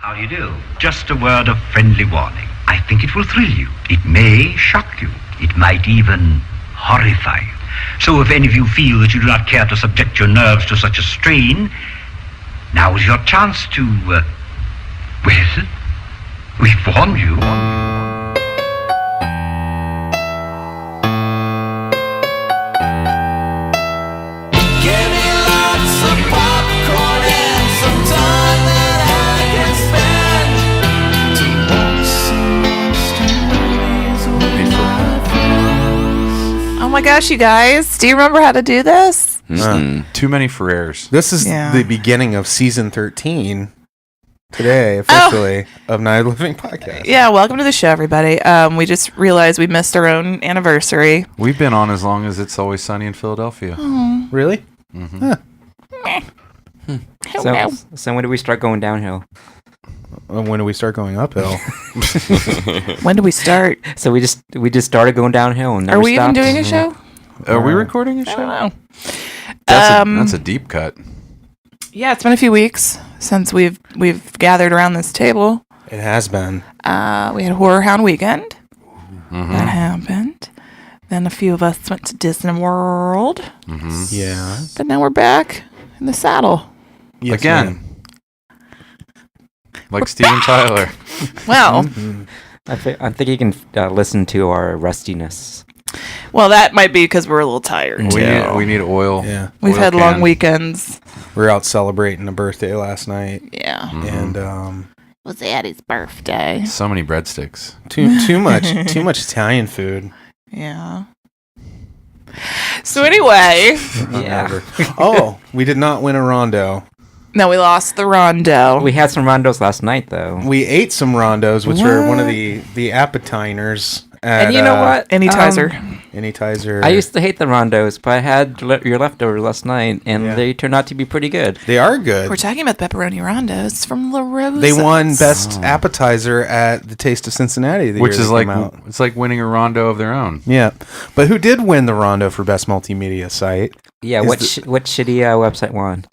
How do you do? Just a word of friendly warning. I think it will thrill you. It may shock you. It might even horrify you. So if any of you feel that you do not care to subject your nerves to such a strain, now is your chance to, well, we've warned you. Oh my gosh, you guys. Do you remember how to do this? Too many Ferrers. This is the beginning of season 13 today, officially, of Night Living Podcast. Yeah, welcome to the show, everybody. We just realized we missed our own anniversary. We've been on as long as It's Always Sunny in Philadelphia. Oh. Really? Mm-hmm. Huh. So when do we start going downhill? When do we start going uphill? When do we start? So we just started going downhill and never Are we stopped? even doing a show? Are we recording a show? I don't know. That's a deep cut. Yeah, it's been a few weeks since we've gathered around this table. It has been. We had Horror Hound Weekend. Mm-hmm. That happened. Then a few of us went to Disney World. Mm-hmm. Yeah. But now we're back in the saddle. Yes, again. ma'am. Like Steven Tyler. Well, I think you can listen to our rustiness. well, that might be because we're a little tired. We need oil. Yeah. We've Oil had can. long weekends. We were out celebrating a birthday last night. Yeah. Mm-hmm. And It was Addie's birthday. So many breadsticks. too much Italian food. Yeah. So anyway, Yeah. Oh, we did not win a rondo. no, we lost the rondo. We had some rondos last night, though. We ate some rondos, which were one of the appetizers. At, And you know what? Anytizer. Anytizer. I used to hate the rondos, but I had your leftovers last night, and Yeah. they turned out to be pretty good. They are good. We're talking about pepperoni rondos from La Rosa. They won best appetizer at the Taste of Cincinnati, the Which year is they like came out. it's like winning a rondo of their own. Yeah, but who did win the rondo for best multimedia site? Yeah, Is what shitty website won?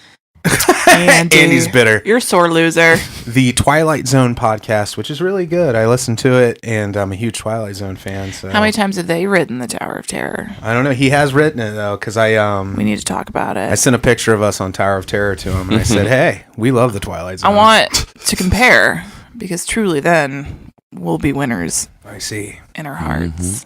Andy's bitter. You're a sore loser. The Twilight Zone podcast, which is really good. I listened to it, and I'm a huge Twilight Zone fan. So How many times have they written the Tower of Terror? I don't know. He has written it though, because We need to talk about it. I sent a picture of us on Tower of Terror to him, and I said, "Hey, we love the Twilight Zone." I want to compare because truly, then we'll be winners I see. in our hearts.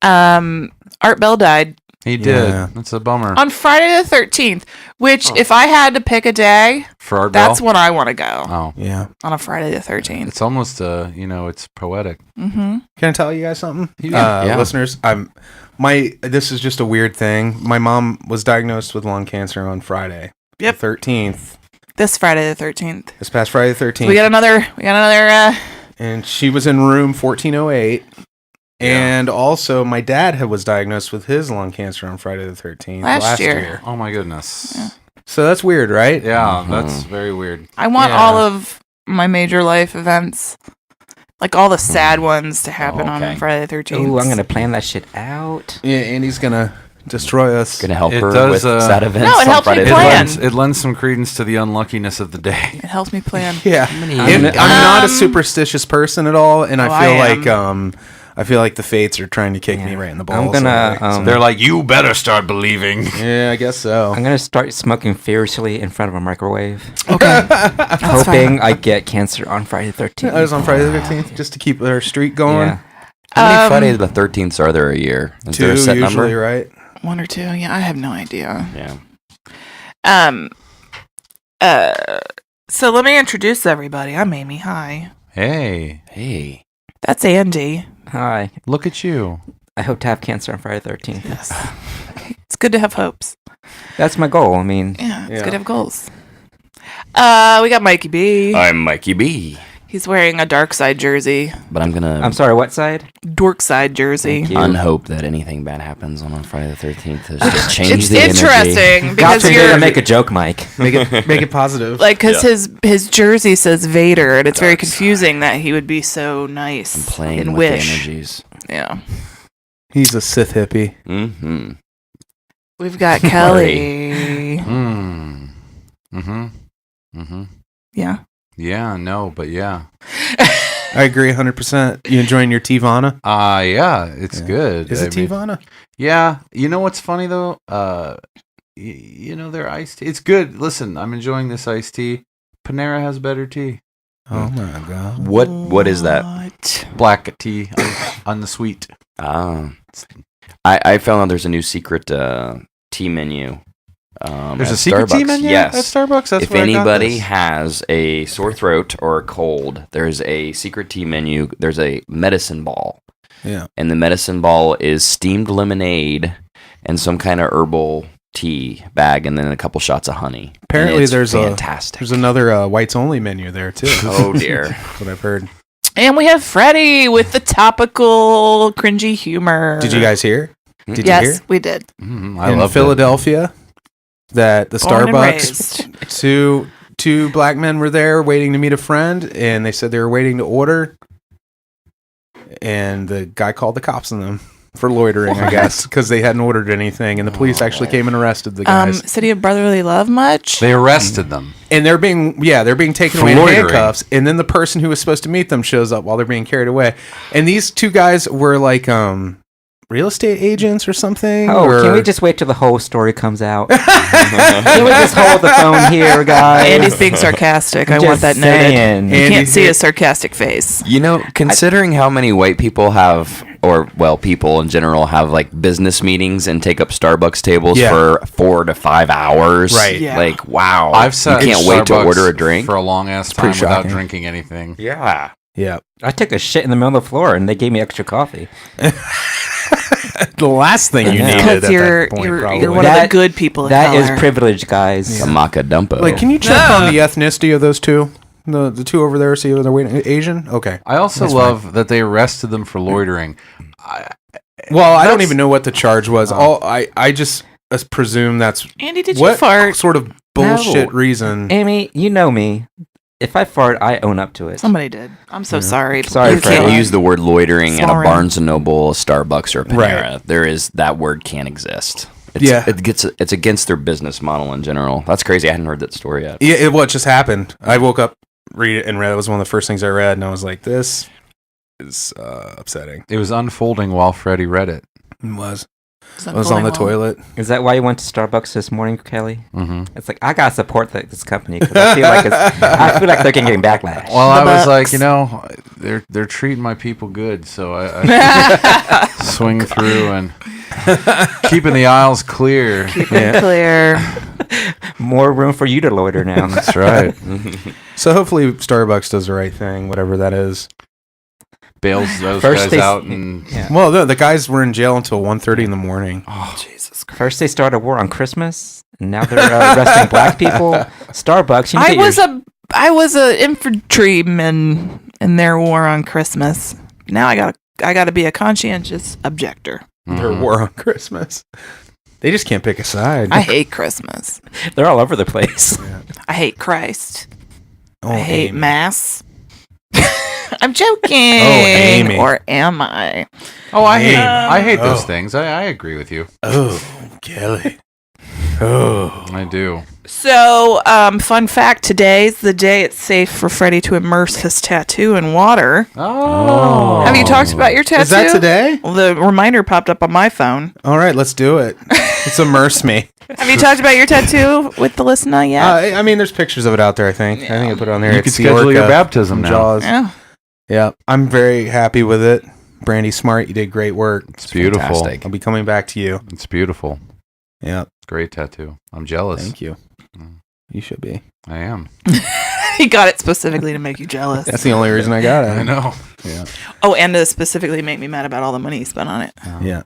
Art Bell died He did. Yeah. That's a bummer. on Friday the 13th. Which, if I had to pick a day, For Art that's Bell? when I want to go Oh. Yeah. on a Friday the 13th. It's almost it's poetic. Mm-hmm. Can I tell you guys something, Yeah. listeners? This is just a weird thing. My mom was diagnosed with lung cancer on Friday, Yep. the 13th. This Friday the 13th. This past Friday the 13th. We got another. And she was in room 1408. And also, my dad was diagnosed with his lung cancer on Friday the 13th Last year. Oh my goodness. Yeah. So that's weird, right? Yeah, that's very weird. I want Yeah. all of my major life events, like all the sad ones, to happen on Friday the 13th. Ooh, I'm gonna plan that shit out. Yeah, Andy's gonna destroy us. Gonna help It her does, with sad events. No, it on helps me Friday the plan. 13th. It lends some credence to the unluckiness of the day. It helps me plan. Yeah, I'm not a superstitious person at all, and I feel like the fates are trying to kick me right in the balls. I'm gonna. They're like, you better start believing. Yeah, I guess so. I'm gonna start smoking furiously in front of a microwave, Okay. hoping I get cancer on Friday the 13th. I was on Friday the 13th just to keep our streak going. Yeah. How many Friday the 13th are there a year? Is there a set usually, number? right? One or two. Yeah, I have no idea. Yeah. So let me introduce everybody. I'm Amy. Hi. Hey, Hey. That's Andy. Hi. look at you. I hope to have cancer on Friday the 13th. Yes. It's good to have hopes. That's my goal. I mean, Yeah, it's Yeah. good to have goals. We got Mikey B. I'm Mikey B. He's wearing a Dark Side jersey. But I'm gonna I'm sorry, what side? Dork Side jersey. Thank you. unhope that anything bad happens on Friday the 13th. Just change It's the energy. interesting because Gotcha, you're gonna make a joke, Mike. Make it positive. like because his jersey says Vader, and it's very confusing that he would be so nice I'm playing and with wish. the energies. Yeah. He's a Sith hippie. Mm-hmm. We've got Kelley. Mm-hmm. Mm-hmm. Yeah. Yeah, no, but yeah. I agree 100%. You enjoying your Tivana? Yeah, it's good. Is it Tivana? Yeah. You know what's funny, though? You know, their iced tea. It's good. Listen, I'm enjoying this iced tea. Panera has better tea. Oh, my God. What is that? Black tea on the sweet. I found out there's a new secret tea menu. There's at a secret tea Starbucks. menu Yes. at Starbucks? That's if where I got anybody this. has a sore throat or a cold, there's a secret tea menu. There's a medicine ball. Yeah. And the medicine ball is steamed lemonade and some kind of herbal tea bag, and then a couple shots of honey. Apparently, And it's there's fantastic. another whites only menu there too. Oh dear. That's what I've heard. And we have Freddy with the topical cringy humor. Did you guys hear? Did you Yes, hear? we did. I In love Philadelphia, that the Born and Starbucks, two black men were there waiting to meet a friend, and they said they were waiting to order, and the guy called the cops on them for loitering, I guess, because they hadn't ordered anything, and the police actually came and arrested the guys. City of Brotherly Love much? They arrested them. And they're being taken For away in loitering. handcuffs, and then the person who was supposed to meet them shows up while they're being carried away. And these two guys were like real estate agents or something. Oh, or... can we just wait till the whole story comes out? Can we just hold the phone here, guys? Andy's being sarcastic. I Just want that noted. saying. You Andy- can't see a sarcastic face. You know, considering how many white people have, or well, people in general have like business meetings and take up Starbucks tables Yeah. for 4 to 5 hours. Right. Yeah. Like, wow. I've sat you can't in wait to Starbucks order a drink. for a long ass time pretty without shocking. drinking anything. Yeah. Yeah. I took a shit in the middle of the floor, and they gave me extra coffee. The last thing you Yeah. needed Because at you're that point, probably. you're one of the That- good people of That is color. privilege, guys. A maca dumpo. Like, can you check on the ethnicity of those two? The two over there, see if they're waiting. Asian? Okay. I also That's love that they arrested them for loitering. Well, I don't That's- even know what the charge was. I just presume that's Andy, did you what fart? sort of bullshit No. reason. Amy, you know me. If I fart, I own up to it. Somebody did. I'm so sorry. Sorry, You You can't can't use the word loitering at a Sorry. Barnes & Noble, a Starbucks, or a Panera. Right. There is, that word can't exist. It's, Yeah. It's against their business model in general. That's crazy. I hadn't heard that story yet. Yeah, what just happened? I woke up, read it, and read. It was one of the first things I read, and I was like, "This is upsetting." It was unfolding while Freddy read it. It was. Is I that was on the going well? toilet. Is that why you went to Starbucks this morning, Kelly? Mm-hmm. It's like I gotta support this company because I feel like they're getting backlash. Well, I was bucks. like, you know, they're treating my people good, so I swing through and keeping the aisles clear. Yeah. Clear. More room for you to loiter now. That's right. So hopefully Starbucks does the right thing, whatever that is. Bails those First guys they- out and Yeah. Well, the guys were in jail until 1:30 in the morning. Oh, Jesus Christ. First they started a war on Christmas, and now they're arresting black people. Starbucks. You I get was your- I was a infantryman in their war on Christmas. Now I gotta be a conscientious objector. Their war on Christmas. They just can't pick a side. I hate Christmas. They're all over the place. I hate Christ. Oh, I hate Amy. Mass. I'm joking. Amy. Or am I? Oh, I Amy. hate those Oh. things. I agree with you. Oh, Kelly. Oh. I do. So, fun fact, today's the day it's safe for Freddy to immerse his tattoo in water. Oh. Have you talked about your tattoo? Is that today? Well, the reminder popped up on my phone. All right, let's do it. Let's immerse me. Have you talked about your tattoo with the listener yet? I mean, there's pictures of it out there, I think. I think I put it on there. You It's can schedule your Yorka baptism from now. Jaws. Yeah. Yeah, I'm very happy with it. Brandy Smart, you did great work. It's beautiful. Fantastic. I'll be coming back to you. It's beautiful. Yeah, It's a great tattoo. I'm jealous. thank you. You should be. I am. He got it specifically to make you jealous. That's the only reason I got it. I know. Yeah. Oh, and to specifically make me mad about all the money he spent on it. Yeah.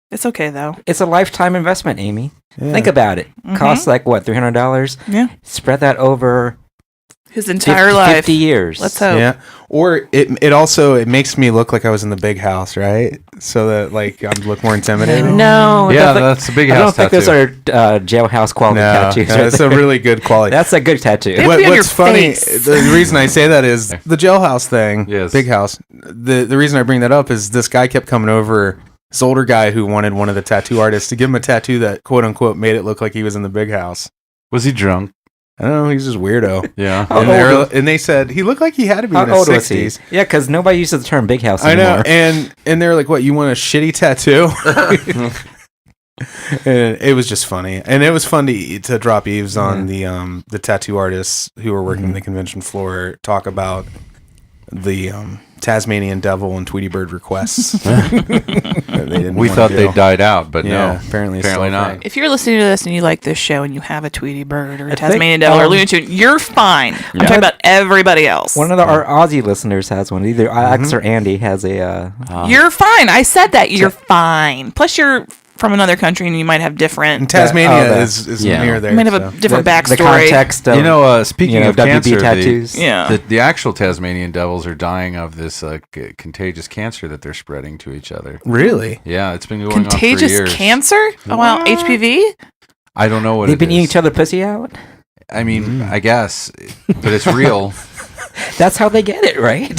It's okay, though. It's a lifetime investment, Amy. Yeah. Think about it. Mhm. Costs like what, $300? Yeah. Spread that over His entire life. 50 years. Let's hope. Yeah. Or it also makes me look like I was in the big house, right? So that like I look more intimidating. No, Yeah, I don't think- that's a big I don't house think those tattoo. are jailhouse quality No, tattoos. right that's a there. really good quality. That's a good tattoo. It'd be on your What's funny, face. the reason I say that is the jailhouse thing, Yes. big house. The reason I bring that up is this guy kept coming over, this older guy who wanted one of the tattoo artists to give him a tattoo that quote unquote made it look like he was in the big house. Was he drunk? I don't know. He's just weirdo. Yeah. And they said he looked like he had to be in How his old was he? 60s. Yeah, because nobody uses the term big house I anymore. know. And they're like, what, you want a shitty tattoo? And it was just funny. And it was fun to drop eaves on the tattoo artists who were working the convention floor talk about the Tasmanian devil and Tweety Bird requests. We thought they died out, but no. Apparently not. If you're listening to this and you like this show and you have a Tweety Bird or a Tasmanian Devil or Looney Tune, you're fine. I'm talking about everybody else. One of our Aussie listeners has one. Either Alex or Andy has a... You're fine. I said that. You're fine. Plus, you're from another country and you might have different... And Tasmania is near there. You might have a different backstory. The context of... speaking of WB cancer, tattoos. the actual Tasmanian devils are dying of this contagious cancer that they're spreading to each other. Really? Yeah, it's been going on for Contagious years. cancer? Oh, wow. HPV? I don't know what They've been eating each other pussy out? I mean, I guess, but it's real. That's how they get it, right?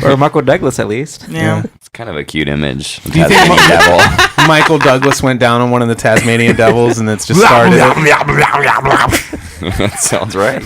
Or Michael Douglas, at least. Yeah. It's kind of a cute image. Do you think Michael Douglas went down on one of the Tasmanian devils and it's just started? That sounds right.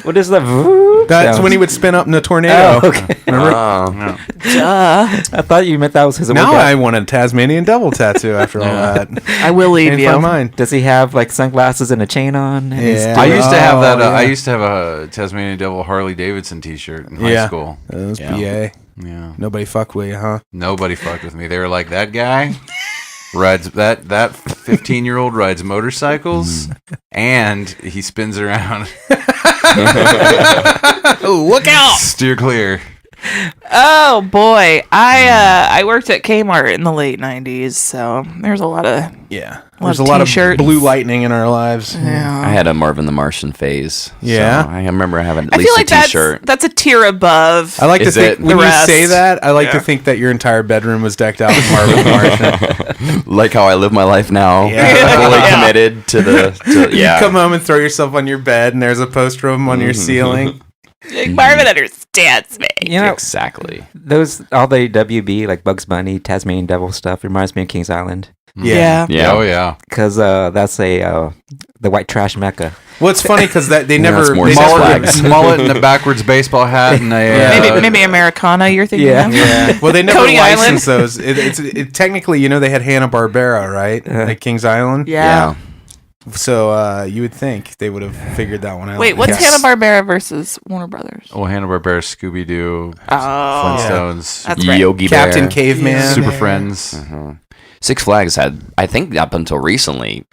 What is the... That's when he would spin up in a tornado. Oh, okay. Remember? Duh. I thought you meant that was his... Now I want a Tasmanian devil tattoo after all that. I will leave Ain't you. my mind. Does he have like sunglasses and a chain on? And he's Yeah. I used to have that. yeah. I used to have a Tasmanian Devil Harley Davidson T-shirt in high school. That was Yeah. BA. Yeah, Nobody fuck with you, huh? nobody fucked with me. They were like, that guy rides that 15-year-old rides motorcycles and he spins around. Oh, look out! Steer clear. Oh boy, I worked at Kmart in the late '90s, so there's a lot of Yeah. lot There's of a lot of t-shirts. blue lightning in our lives. I yeah. had a Marvin the Martian phase. Yeah? So I remember having at I least feel a like T-shirt. that's a tier above. I like to Is think it? when The you rest. say that, I like to think that your entire bedroom was decked out with Marvin the Martian. Like how I live my life now. Yeah. Fully Yeah. committed to the... You come home and throw yourself on your bed, and there's a poster of him on your ceiling. Like, Marvin understands me. You know, Exactly. all the WB, like Bugs Bunny, Tasmanian Devil stuff, reminds me of Kings Island. Yeah. Yeah. Oh yeah. Because that's the white trash mecca. Well, it's funny because they Yeah, never... it's more they Six never- Flags. Mullet and a backwards baseball hat and a Maybe Americana. You're thinking Yeah. of? Yeah. Well, they never Coney licensed those. It technically, they had Hanna-Barbera, right? At Kings Island. Yeah. So you would think they would have figured that one out. Wait, what's Yes. Hanna-Barbera versus Warner Brothers? Oh, Hanna-Barbera, Scooby-Doo, Oh, Flintstones, that's right. Yogi Captain Bear. Caveman. Super Friends. Six Flags had, I think up until recently,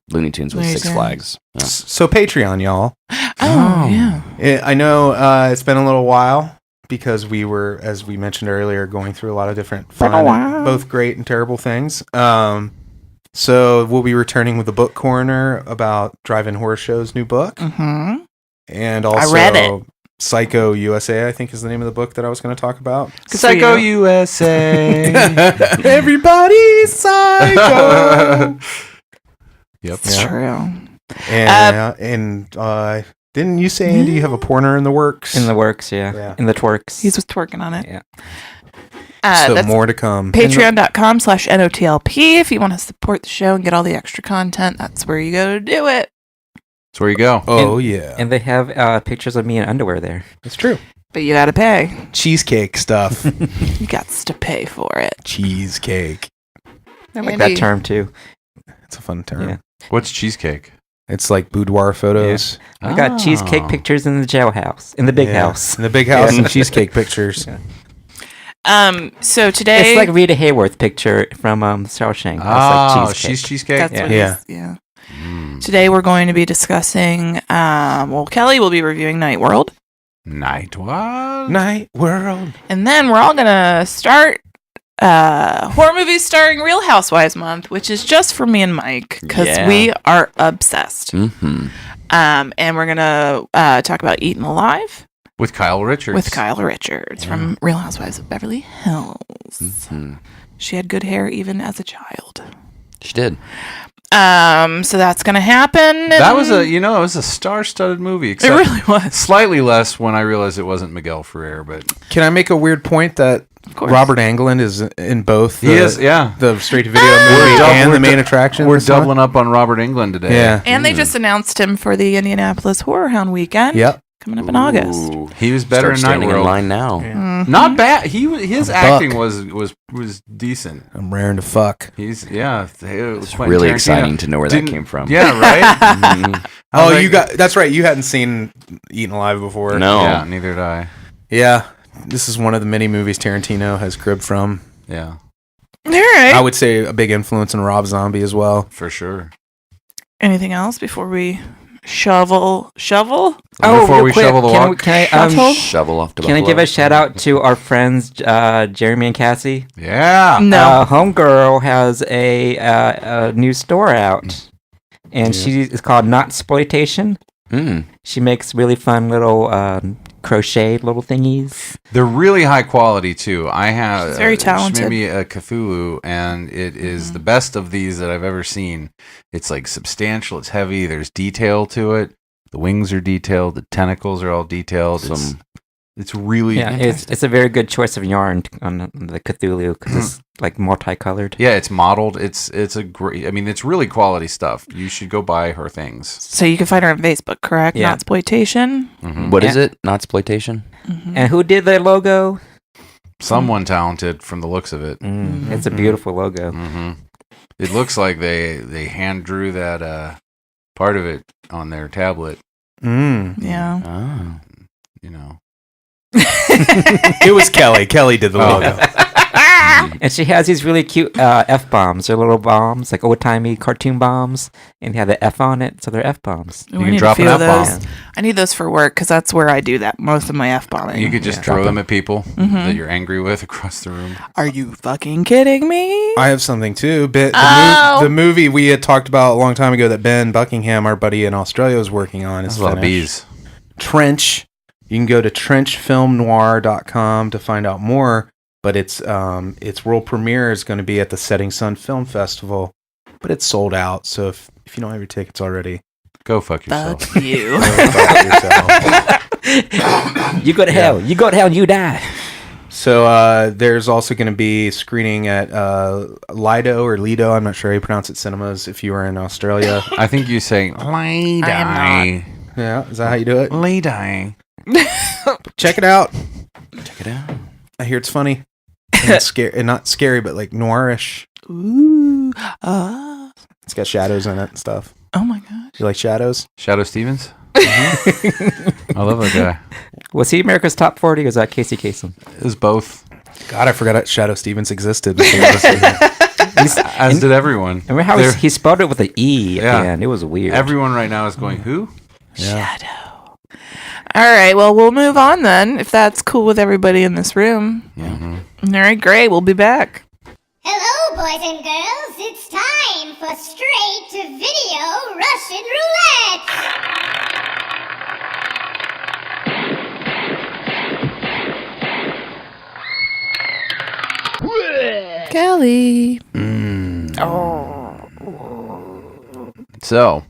Looney Tunes was Looney Six Tunes. Flags. Yeah. So Patreon, y'all. Oh, yeah. I know it's been a little while because we were, as we mentioned earlier, going through a lot of different fun, both great and terrible things. So we'll be returning with the Book Corner about Drive-In Horror Show's new book. Mm-hmm. And also read it. Psycho USA, I think is the name of the book that I was going to talk about. Psycho USA. Everybody's Psycho. Yep. It's true. And didn't you say, Andy, you have a porner in the works? In the works, yeah. Yeah. In the twerks. He's twerking on it. Yeah. So That's more to come. Patreon.com/NOTLP. If you want to support the show and get all the extra content, that's where you go to do it. That's where you go. Oh, yeah. And they have pictures of me in underwear there. It's true. But you got to pay. Cheesecake stuff. You got to pay for it. Cheesecake. I like Andy. that term, too. It's a fun term. Yeah. What's cheesecake? It's like boudoir photos. I got cheesecake pictures in the jailhouse. In the big Yeah. house. In the big house and cheesecake pictures. So today... It's like Rita Hayworth picture from Shawshank. Oh, That's like she's cheesecake. That's Yeah. what Yeah. yeah. Today we're going to be discussing, Kelley will be reviewing Nightworld. Nightworld. Night World. And then we're all going to start horror movies starring Real Housewives month, which is just for me and Mike, because Yeah. we are obsessed. Mm-hmm. And we're going to talk about Eaten Alive With Kyle Richards. with Kyle Richards from Real Housewives of Beverly Hills. Mm-hmm. She had good hair even as a child. She did. So that's going to happen. That was it was a star-studded movie. It Except really was. slightly less when I realized it wasn't Miguel Ferrer, but Can I make a weird point that Of course. Robert Englund is in both. He is, yeah. The straight-to-video movie and the main attraction. We're doubling up on Robert Englund today. Yeah. And they just announced him for the Indianapolis Horror Hound weekend. Yep. Coming up in August. He was better in standing in Nightworld. line now. Mm-hmm. Not bad. His acting was decent. I'm raring to fuck. It's Really exciting to know where that came from. Yeah, right. That's right. You hadn't seen Eaten Alive before. No. Yeah, neither did I. Yeah, this is one of the many movies Tarantino has cribbed from. Yeah, All right. I would say a big influence in Rob Zombie as well. for sure. Anything else before we shovel? Before real we quick, shovel the walk, Can Shovel off to I give a shout out to our friends Jeremy and Cassie? yeah. No. Homegirl has a new store out, and she is called Not Exploitation. She makes really fun little crochet little thingies. They're really high quality too. I have She's very talented. She made me a Cthulhu, and it is the best of these that I've ever seen. It's like substantial. It's heavy. There's detail to it. The wings are detailed. The tentacles are all detailed. It's really it's a very good choice of yarn on the Cthulhu because it's like multicolored. yeah. It's modeled. It's a great. I mean, it's really quality stuff. You should go buy her things. So you can find her on Facebook, correct? Yeah. Not exploitation. What is it? Not exploitation? And who did their logo? Someone talented from the looks of it. It's a beautiful logo. It looks like they hand drew that part of it on their tablet. Yeah. Oh. You know. It was Kelley. Kelley did the logo. And she has these really cute F-bombs. They're little bombs, like old-timey cartoon bombs, and they have the F on it, so they're F-bombs. We You can need drop a an few of F-bomb. those. I need those for work because that's where I do that most of my F-bombing. You could just throw them at people that you're angry with across the room. Are you fucking kidding me? I have something too. Oh. The movie we had talked about a long time ago that Ben Buckingham, our buddy in Australia, was working on is There's a lot of finished. bees. Trench. You can go to trenchfilmnoir.com to find out more. But its world premiere is going to be at the Setting Sun Film Festival, but it's sold out. So if you don't have your tickets already, Go fuck yourself. Fuck you. go fuck yourself. You go to hell. You go to hell and you die. So there's also going to be screening at Lido or Lido. I'm not sure how you pronounce it. Cinemas. If you are in Australia, I think you say lady. yeah, is that how you do it? Lady. Check it out. Check it out. I hear it's funny. And scary, and not scary, but like noirish. Ooh. It's got shadows in it and stuff. Oh my gosh. You like shadows? Shadow Stevens. I love that guy. Was he America's Top 40 or was that Casey Kasem? It was both. God, I forgot that Shadow Stevens existed. As did everyone. Remember how he spelled it with an E Yeah. at the end? It was weird. Everyone right now is going, who? Shadow. All right. Well, we'll move on then, if that's cool with everybody in this room. Yeah. All right. Great. We'll be back. Hello, boys and girls. It's time for Straight-to-Video Russian Roulette. Kelley. So,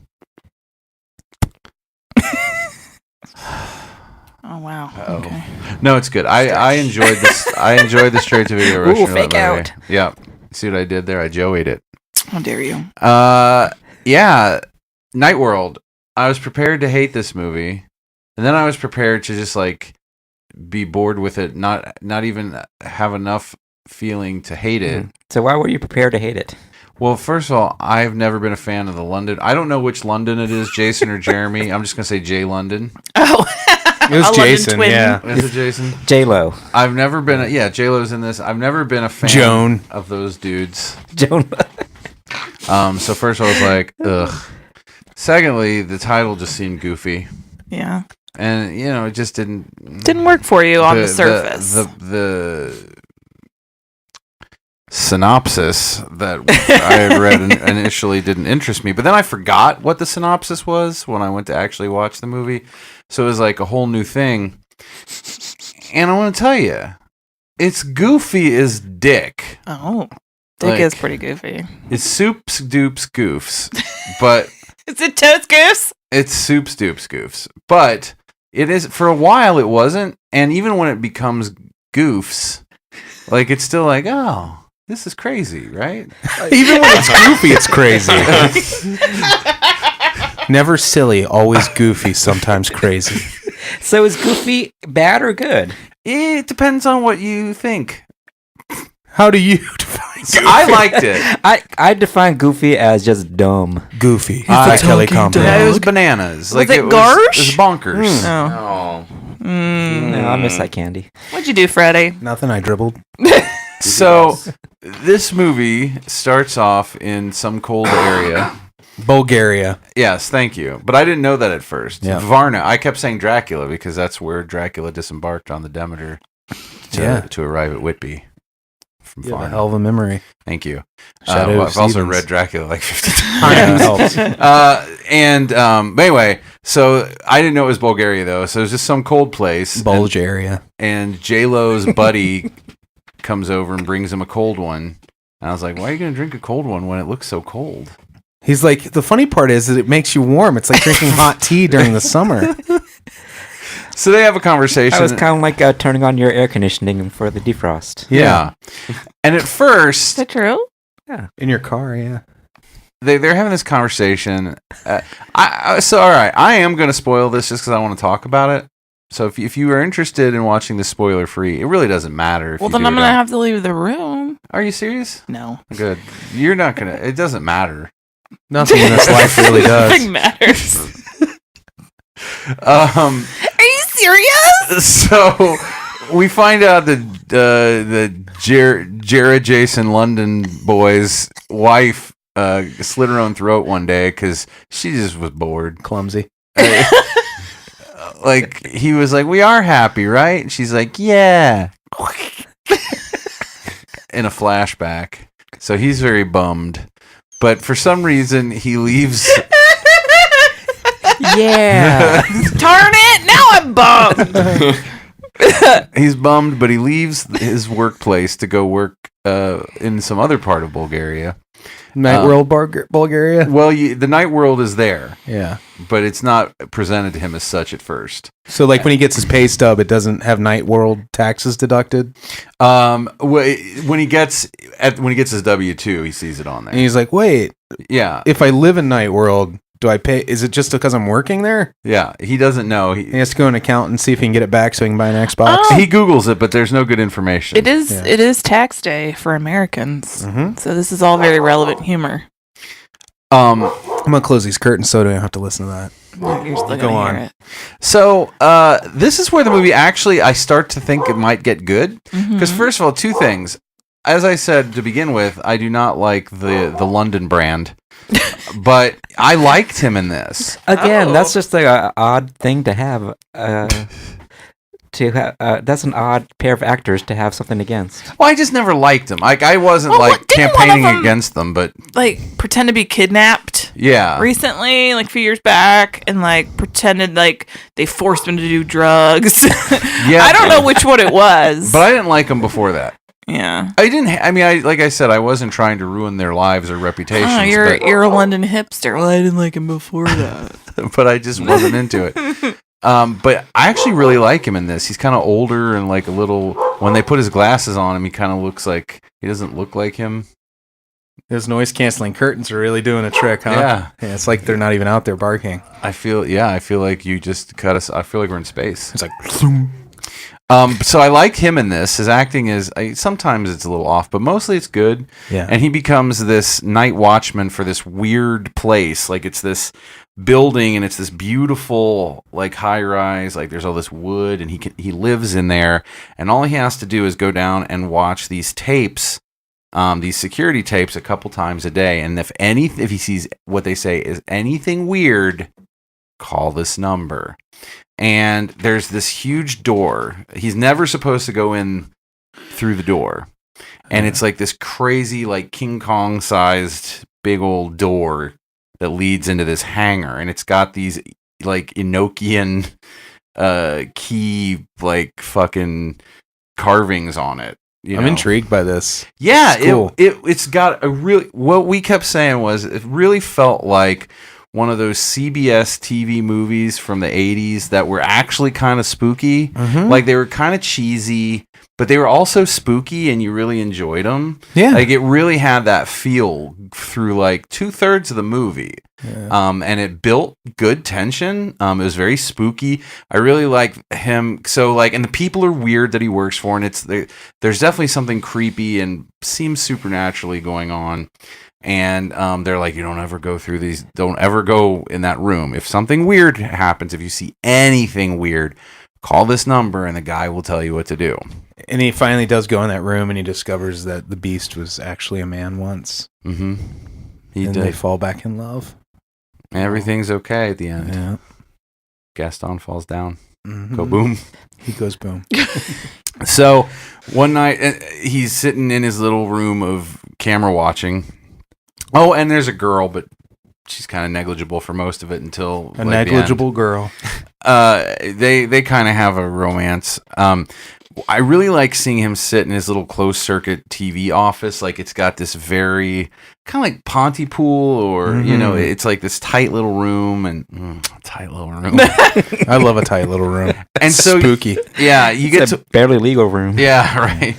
Oh wow. Okay. no, it's good. I enjoyed this. I enjoyed the Straight to Video Russian Roulette, fake by the way. out. Yeah. See what I did there? I Joey'd it. How dare you? Yeah. Nightworld. I was prepared to hate this movie, and then I was prepared to just like be bored with it, not even have enough feeling to hate it. So why were you prepared to hate it? Well, first of all, I've never been a fan of the London. I don't know which London it is, Jason or Jeremy. I'm just gonna say Jay London. Oh. It was A London Jason, twin. yeah. Is it Jason? J-Lo. I've never been. J-Lo's in this. I've never been a fan Joan. of those dudes. Joan. So first I was like, ugh. Secondly, the title just seemed goofy, Yeah. and it just didn't Work for you on the surface. The synopsis that I had read initially didn't interest me, but then I forgot what the synopsis was when I went to actually watch the movie. So it was like a whole new thing. And I want to tell you, it's goofy as dick. Oh. Dick Like, is pretty goofy. It's soups, dupes, goofs. But Is it Toast Goose? it's soups, dupes, goofs. But it is, for a while it wasn't. And even when it becomes goofs, Like it's still like, oh, this is crazy, right? Even when it's goofy, it's crazy. Never silly, always goofy, sometimes crazy. So is Goofy bad or good? It depends on what you think. How do you define goofy? I liked it. I define Goofy as just dumb. Goofy. I- Kelley Kombrinck. It was bananas. Was like it it Garsh? was bonkers. Oh. Oh. No, I miss that candy. What'd you do, Freddy? Nothing, I dribbled. So this movie starts off in some cold area. Bulgaria. Yes, thank you. But I didn't know that at first. Yeah. Varna. I kept saying Dracula because that's where Dracula disembarked on the Demeter to arrive at Whitby. From You have a Varna. hell of a memory. Thank you. Shadow Well, I've also Stevens. read Dracula like 50 Yeah, times. it helps. But anyway, so I didn't know it was Bulgaria though. So it was just some cold place. Bulgaria. And J-Lo's buddy comes over and brings him a cold one. And I was like, why are you going to drink a cold one when it looks so cold? He's like, the funny part is that it makes you warm. It's like drinking hot tea during the summer. So they have a conversation. I was kind of like turning on your air conditioning for the defrost. Yeah. And at Is first, that true? In your car, yeah. they're having this conversation. So, all right, I am going to spoil this just because I want to talk about it. So if you are interested in watching this spoiler free, it really doesn't matter. If Well, you then do I'm or going to don't. have to leave the room. Are you serious? No. Good. You're not going to. It doesn't matter. Nothing in this life really does. Nothing matters. Are you serious? So we find out that the Jared Jason London boy's wife slit her own throat one day because she just was bored. Clumsy. Like he was like, "We are happy, right?" And she's like, "Yeah." In a flashback, so he's very bummed, but for some reason he leaves. Yeah. Darn it! Now I'm bummed. He's bummed, but he leaves his workplace to go work in some other part of Bulgaria. Nightworld, Bulgaria? Well, the night world is there, Yeah. but it's not presented to him as such at first. So, like, when he gets his pay stub, it doesn't have Nightworld taxes deducted? When he gets his W-2, he sees it on And there. he's like, wait, Yeah, if I live in Nightworld, do I pay? Is it just because I'm working there? yeah. He doesn't know. He has to go to an accountant and see if he can get it back so he can buy an Xbox. Oh. He Googles it, but there's no good information. It is. Yeah. It is tax day for Americans, Mhm. so this is all very relevant humor. Um. I'm going to close these curtains so I don't have to listen to that. You're still Go gonna on. hear it. So this is where the movie actually I start to think it might get good because first of all, two things. As I said to begin with, I do not like the London brand, but I liked him in this. Again, that's just like an odd thing to have. That's an odd pair of actors to have something against. Well, I just never liked him. Like I wasn't Well, like didn't one of campaigning them- against them, but Like pretend to be kidnapped yeah, recently, like a few years back, and like pretended like they forced him to do drugs. Yeah. I don't know which one it was, but I didn't like him before that. yeah. I didn't. I mean, like I said, I wasn't trying to ruin their lives or reputations. Oh, you're a London hipster. Well, I didn't like him before that. but I just wasn't into it. But I actually really like him in this. He's kind of older and like a little. When they put his glasses on him, he kind of looks like he doesn't look like him. Those noise canceling curtains are really doing a trick, huh? Yeah. It's like they're not even out there barking. I feel like you just cut us. I feel like we're in space. It's like, So I like him in this. His acting is sometimes it's a little off, but mostly it's good. yeah. And he becomes this night watchman for this weird place. Like it's this building and it's this beautiful like high rise. Like there's all this wood and he lives in there. And all he has to do is go down and watch these tapes, these security tapes a couple times a day. And if he sees what they say is anything weird, call this number. And there's this huge door. He's never supposed to go in through the door. And it's like this crazy, like King Kong sized big old door that leads into this hangar. And it's got these like Enochian key, like fucking carvings on it. I'm intrigued by this. Yeah, It's cool. it's got a really, what we kept saying was it really felt like one of those CBS TV movies from the 80s that were actually kind of spooky. Mhm. Like they were kind of cheesy, but they were also spooky and you really enjoyed them. Yeah. Like it really had that feel through like 2/3 of the movie. Yeah. And it built good tension. It was very spooky. I really like him. So like, and the people are weird that he works for, and there's definitely something creepy and seems supernaturally going on. And they're like, you don't ever go through these. Don't ever go in that room. If something weird happens, if you see anything weird, call this number, and the guy will tell you what to do. And he finally does go in that room, and he discovers that the beast was actually a man once. Mm-hmm. And they fall back in love. Everything's okay at the end. Yeah. Gaston falls down. Mm-hmm. Go boom. He goes boom. So one night he's sitting in his little room of camera watching. Oh, and there's a girl, but she's kind of negligible for most of it until a negligible girl. They kind of have a romance. I really like seeing him sit in his little closed circuit TV office. Like it's got this very kind of like Pontypool, or you know, it's like this tight little room and tight little room. I love a tight little room. And so spooky. You get to barely legal room. Yeah, right.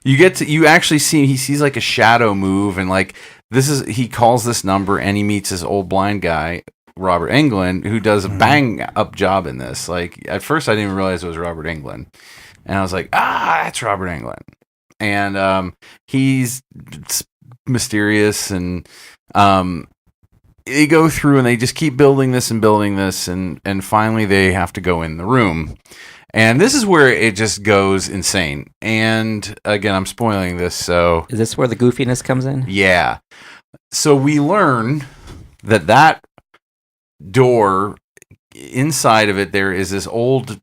You actually see he sees like a shadow move, and like he calls this number, and he meets this old blind guy, Robert Englund, who does a bang up job in this. Like at first I didn't even realize it was Robert Englund. And I was like, that's Robert Englund. And he's mysterious, and they go through and they just keep building this, and finally they have to go in the room. And this is where it just goes insane. And again, I'm spoiling this, so... Is this where the goofiness comes in? Yeah. So we learn that door, inside of it, there is this old...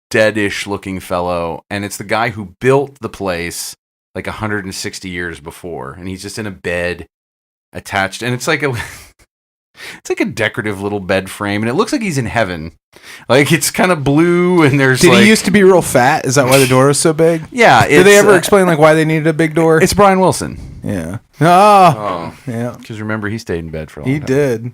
deadish looking fellow, and it's the guy who built the place like 160 years before, and he's just in a bed attached, and it's like a decorative little bed frame, and it looks like he's in heaven. Like it's kind of blue, and there's Did he used to be real fat? Is that why the door was so big? Yeah. Did they ever explain like why they needed a big door? It's Brian Wilson. Yeah. Oh. Yeah. Because remember, he stayed in bed for a long time. He did.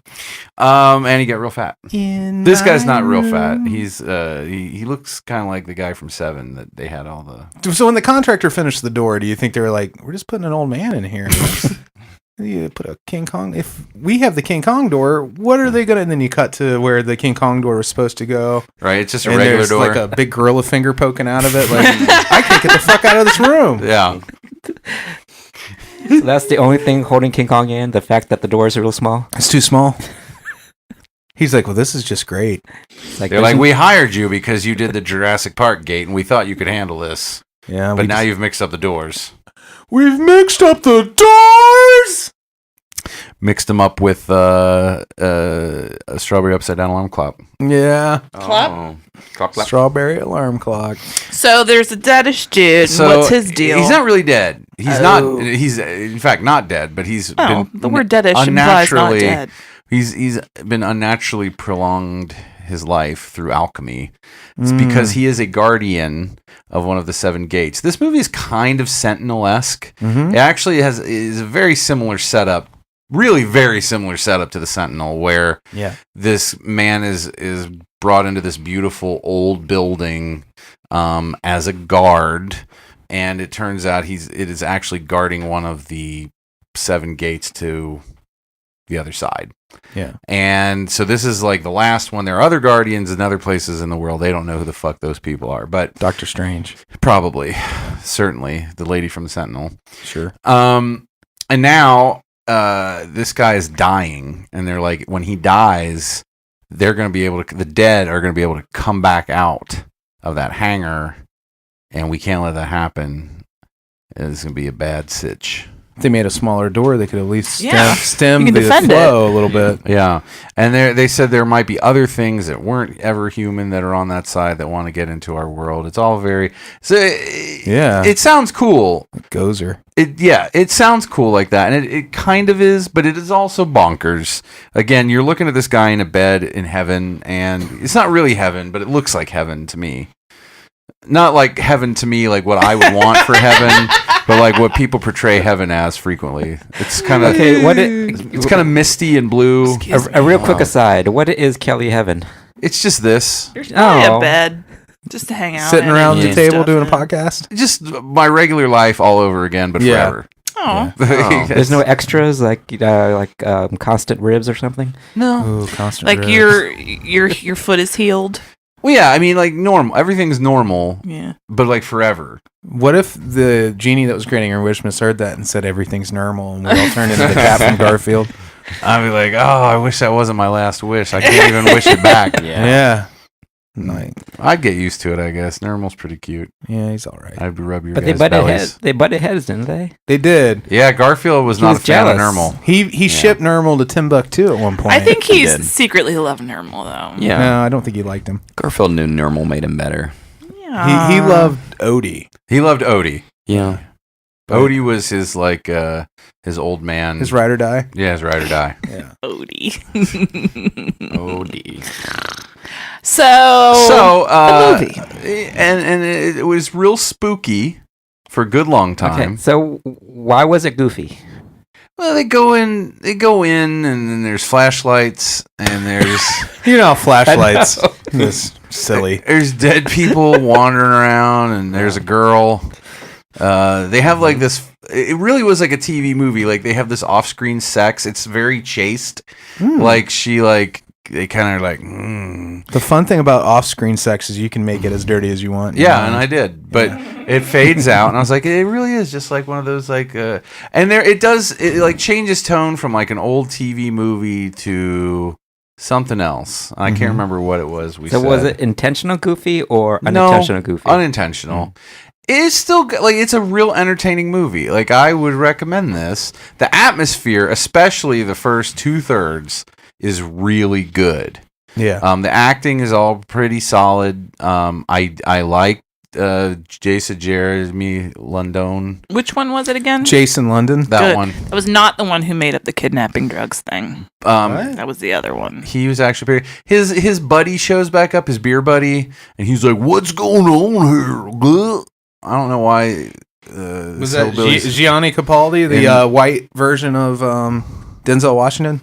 And he got real fat. This guy's not real fat. He's he looks kind of like the guy from Seven that they had all the. So when the contractor finished the door, do you think they were like, we're just putting an old man in here? You put a King Kong. If we have the King Kong door, what are they gonna? And then you cut to where the King Kong door was supposed to go. Right, it's just a regular door, like a big gorilla finger poking out of it. Like I can't get the fuck out of this room. Yeah. So that's the only thing holding King Kong in, the fact that the doors are real small. It's too small. He's like, well, this is just great. They're like, we hired you because you did the Jurassic Park gate, and we thought you could handle this. Yeah, but now you've mixed up the doors. We've mixed up the doors. Mixed them up with a strawberry upside down alarm clock. Yeah. Clock? Clock. Strawberry alarm clock. So there's a deadish dude. So what's his deal? He's not really dead. He's not. He's in fact not dead, but he's been the word deadish implies not dead. He's been unnaturally prolonged his life through alchemy. It's because he is a guardian of one of the 7 gates. This movie is kind of Sentinel-esque. It actually is a very similar setup, really very similar setup to the Sentinel, where this man is brought into this beautiful old building as a guard, and it turns out it is actually guarding one of the 7 gates to the other side. Yeah. And so this is like the last one. There are other guardians in other places in the world. They don't know who the fuck those people are, but Doctor Strange. Probably. Certainly. The lady from the Sentinel. Sure. And now this guy is dying, and they're like, when he dies, they're going to be able to, the dead are going to be able to come back out of that hangar, and we can't let that happen. It's going to be a bad sitch. If they made a smaller door, they could at least stem you can the defend flow a little bit. Yeah. And they said there might be other things that weren't ever human that are on that side that want to get into our world. It's all very... It sounds cool. Gozer. It sounds cool like that. And it kind of is, but it is also bonkers. Again, you're looking at this guy in a bed in heaven, and it's not really heaven, but it looks like heaven to me. Not like heaven to me, like what I would want for heaven, but like what people portray heaven as frequently. It's kind of it's kind of misty and blue. A real quick aside: what is Kelley Heaven? It's just this. There's probably a bed. Just to hang out. Sitting and around do the table stuff doing a and- podcast. Just my regular life all over again, but Yeah. forever. Oh. There's no extras like constant ribs or something. No. Ooh, constant. Like ribs. your foot is healed. Well, yeah, I mean, like normal. Everything's normal, Yeah. but like forever. What if the genie that was granting her wish misheard that and said everything's normal and we all turned into the cat from Garfield? I'd be like, oh, I wish that wasn't my last wish. I can't even wish it back. Yeah. Like, I'd get used to it, I guess. Normal's pretty cute. yeah, he's all right. I'd rub your But they guys' butted bellies. heads. They butted heads, didn't they? They did. Yeah, Garfield was He not was a fan of jealous. Normal. He shipped Normal to Timbuktu at one point. I think he's did. secretly loving Normal though. Yeah. No, I don't think he liked him. Garfield knew Normal made him better. Yeah. He loved Odie. He loved Odie. Yeah. Odie was his like his old man. His ride or die. Yeah, his ride or die. Yeah. Odie. Odie. So So the movie. and it was real spooky for a good long time. Okay. So why was it goofy? Well, they go in, and then there's flashlights, and there's You know, flashlights. This silly. there's dead people wandering around, and there's a girl. They have like this. It really was like a TV movie. Like they have this off-screen sex. It's very chaste. Like she like they kind of like. The fun thing about off-screen sex is you can make it as dirty as you want. Yeah, and I did, but it fades out, and I was like, it really is just like one of those like, and there it like changes tone from like an old TV movie to something else. I can't remember what it was. So was it intentional goofy or unintentional goofy? Unintentional. It's still like it's a real entertaining movie. Like I would recommend this. The atmosphere, especially the first 2/3, is really good. Yeah. The acting is all pretty solid. I like Jason Jeremy London. Which one was it again? Jason London. That Good. one. That was not the one who made up the kidnapping drugs thing. What? That was the other one. He was actually his buddy shows back up, his beer buddy, and he's like, "What's going on here?" I don't know why. Was that Gianni Capaldi, the white version of Denzel Washington?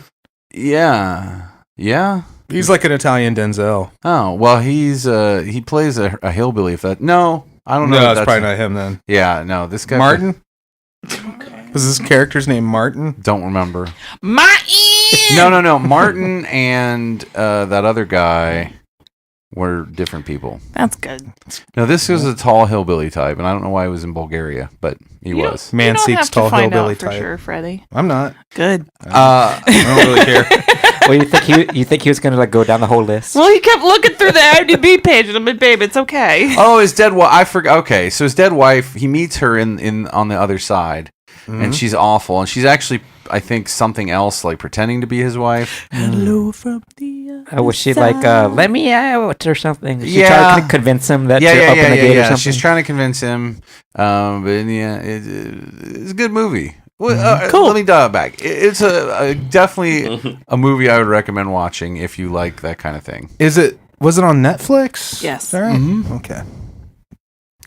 Yeah. He's like an Italian Denzel. Oh well, he plays a hillbilly. If that no, I don't know. No, if it's probably not him then. Yeah, no, this guy Martin? Was this character's name Martin? Don't remember. Martin! No. Martin and that other guy were different people. That's good. No, this was a tall hillbilly type, and I don't know why he was in Bulgaria, but he was. Man you don't seeks have tall to find hillbilly out for type. sure, Freddie. I'm not. Good. I don't really care. Well, you think he was gonna like go down the whole list? Well, he kept looking through the IMDb page, and I'm like, babe, it's okay. Oh, his dead wife. I forgot. Okay, so his dead wife. He meets her in on the other side, and she's awful. And she's actually, I think, something else, like pretending to be his wife. Hello from the Was she like, let me out or something? She Yeah. tried to convince him that to open the gate or something? She's trying to convince him. But yeah, it's a good movie. Well, Cool. Let me dial it back. It's a definitely a movie I would recommend watching if you like that kind of thing. Was it on Netflix? Yes. Sarah? Okay.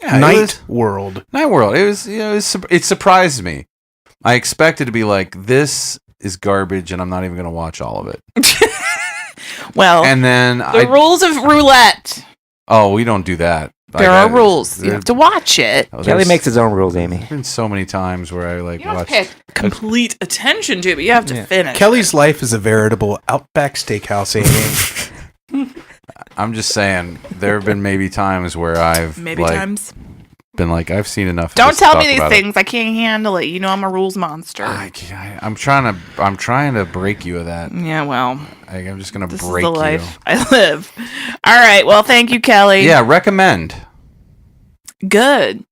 Yeah, Nightworld. Nightworld. It was, it surprised me. I expected to be like, this is garbage, and I'm not even going to watch all of it. Well, And then the rules of roulette. Oh, we don't do that. There are rules. You have to watch it. Kelly makes his own rules, Amy. There's been so many times where I like You don't have watch. to pay complete attention to it, but you have to finish. Kelly's life is a veritable Outback Steakhouse, Amy. I'm just saying, there have been maybe times where I've Maybe like, times. been like, I've seen enough. Of Don't this to tell talk me these about it. things. I can't handle it. You know I'm a rules monster. I'm trying to break you of that. Yeah, well, I'm just gonna this break is the you. life I live. All right. Well, thank you, Kelly. Yeah, recommend. Good.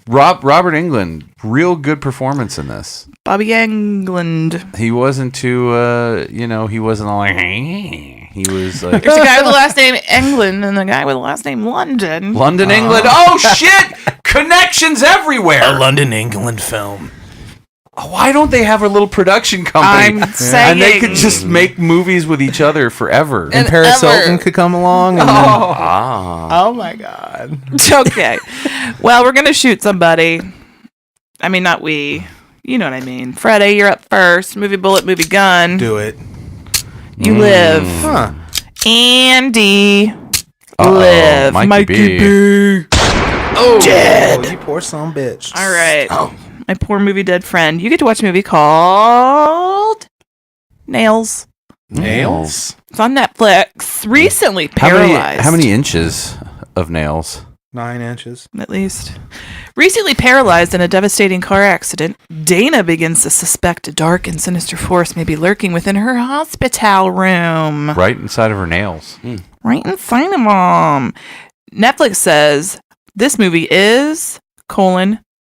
Robert Englund, real good performance in this. Bobby England. He wasn't too, he wasn't all like, he was like, There's a guy with the last name England and the guy with the last name London. London, England. Oh, shit! Connections everywhere! London, England film. Why don't they have a little production company? I'm saying. And they could just make movies with each other forever. And Paris ever. Hilton could come along. And Oh my God. Okay. Well, we're going to shoot somebody. I mean, not we. You know what I mean. Freddie, you're up first. Movie bullet, movie gun. do it. You live. Huh. Andy. Live. Mikey B. Oh, dead. You poor son of a bitch. All right. My poor movie dead friend. You get to watch a movie called Nails. Nails? It's on Netflix. Recently paralyzed. How many inches of nails? 9 inches. At least. Recently paralyzed in a devastating car accident, Dana begins to suspect a dark and sinister force may be lurking within her hospital room. Right inside of her nails. Right inside of them. Netflix says this movie is,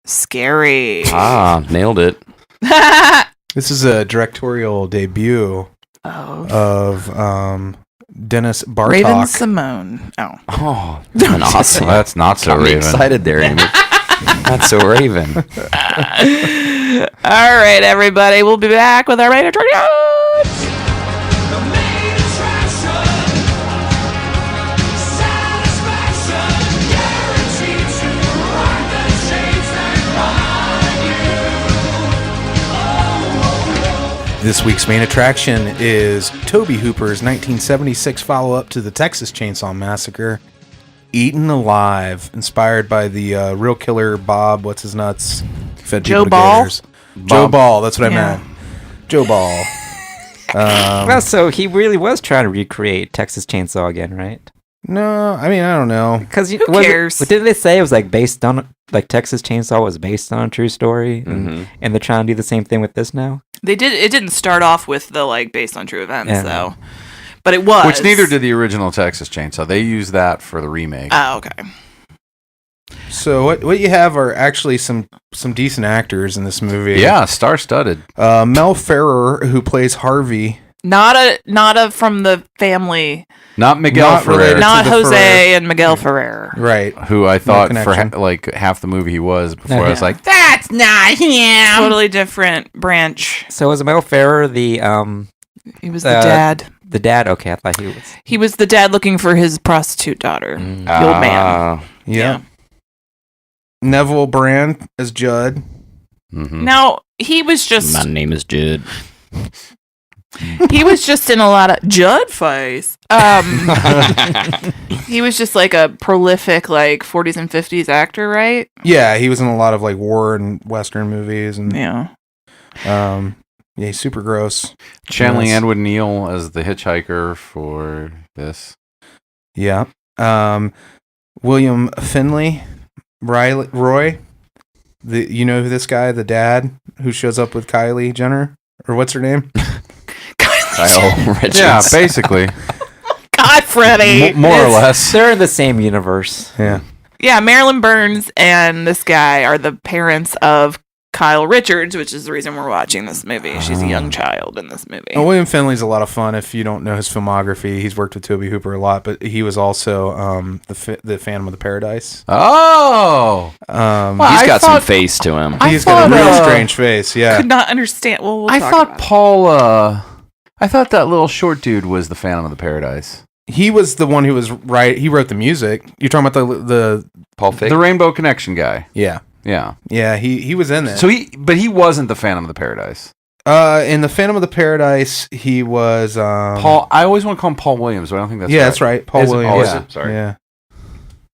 scary. Nailed it. This is a directorial debut of Dennis Bartok. Raven Simone. Oh, awesome. Well, that's not so Got me Raven. excited there, Amy. Not so Raven. All right, everybody. We'll be back with our main attraction. This week's main attraction is Tobe Hooper's 1976 follow-up to the Texas Chainsaw Massacre, Eaten Alive, inspired by the real killer Bob, what's his nuts? Fed Joe people to Ball? gators. Joe Ball, that's what I meant. Joe Ball. Well, so he really was trying to recreate Texas Chainsaw again, right? No, I mean, I don't know. Because Who cares? Didn't they say it was like based on, like Texas Chainsaw was based on a true story, and they're trying to do the same thing with this now? They did. It didn't start off with the based on true events, Yeah. though. But it was. Which neither did the original Texas Chainsaw. They used that for the remake. Oh, okay. So what you have are actually some decent actors in this movie. Yeah, star-studded. Mel Ferrer, who plays Harvey. Not a from the family. Not Miguel Not Ferrer. related. Not to the Jose Ferrer. and Miguel Ferrer. Right. Who I thought for connection. half the movie he was before. I was Yeah. like, that's not him. Totally different branch. So was Mel Ferrer the He was the dad. The dad? Okay, I thought he was. He was the dad looking for his prostitute daughter. The old man. Yeah. Neville Brand as Judd. Now he was just. My name is Judd. He was just in a lot of Judd face. He was just like a prolific 40s and 50s actor, right? Yeah, he was in a lot of war and Western movies, and Yeah. he's super gross. Channing Yes. Edward Neal as the hitchhiker for this. Yeah. William Finley, Roy. You know who this guy, the dad who shows up with Kylie Jenner, or what's her name? Kyle Richards. Yeah, basically. God, Freddy. More or less. They're in the same universe. Yeah. Yeah, Marilyn Burns and this guy are the parents of Kyle Richards, which is the reason we're watching this movie. She's a young child in this movie. William Finley's a lot of fun if you don't know his filmography. He's worked with Tobe Hooper a lot, but he was also the Phantom of the Paradise. Oh. He's got some face to him. He's got a real strange face, yeah. Could not understand. Well, we'll I talk thought about it. Paul. I thought that little short dude was the Phantom of the Paradise. He was the one who was he wrote the music. You're talking about the Paul Fick? The Rainbow Connection guy. Yeah. Yeah. Yeah, he was in there. So he wasn't the Phantom of the Paradise. In the Phantom of the Paradise, he was Paul. I always want to call him Paul Williams, but I don't think that's right. that's right. Paul Is it Williams. Paul? Is it? Sorry. Yeah.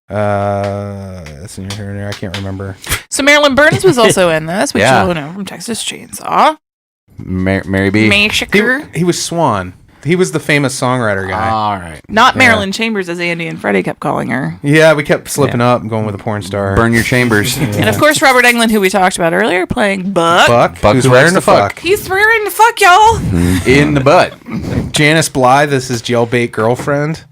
That's in your hair there. I can't remember. So Marilyn Burns was also in this, which Yeah. you'll know from Texas Chainsaw. Mary B. Massacre. He was Swan. He was the famous songwriter guy. All right. Not Yeah. Marilyn Chambers, as Andy and Freddie kept calling her. Yeah, we kept slipping up and going with a porn star. Burn your chambers. And of course, Robert Englund, who we talked about earlier, playing Buck. Buck who's who wearing likes the to fuck. fuck. He's swearing to fuck, y'all. In the butt. Janice Blythe is his jailbait girlfriend.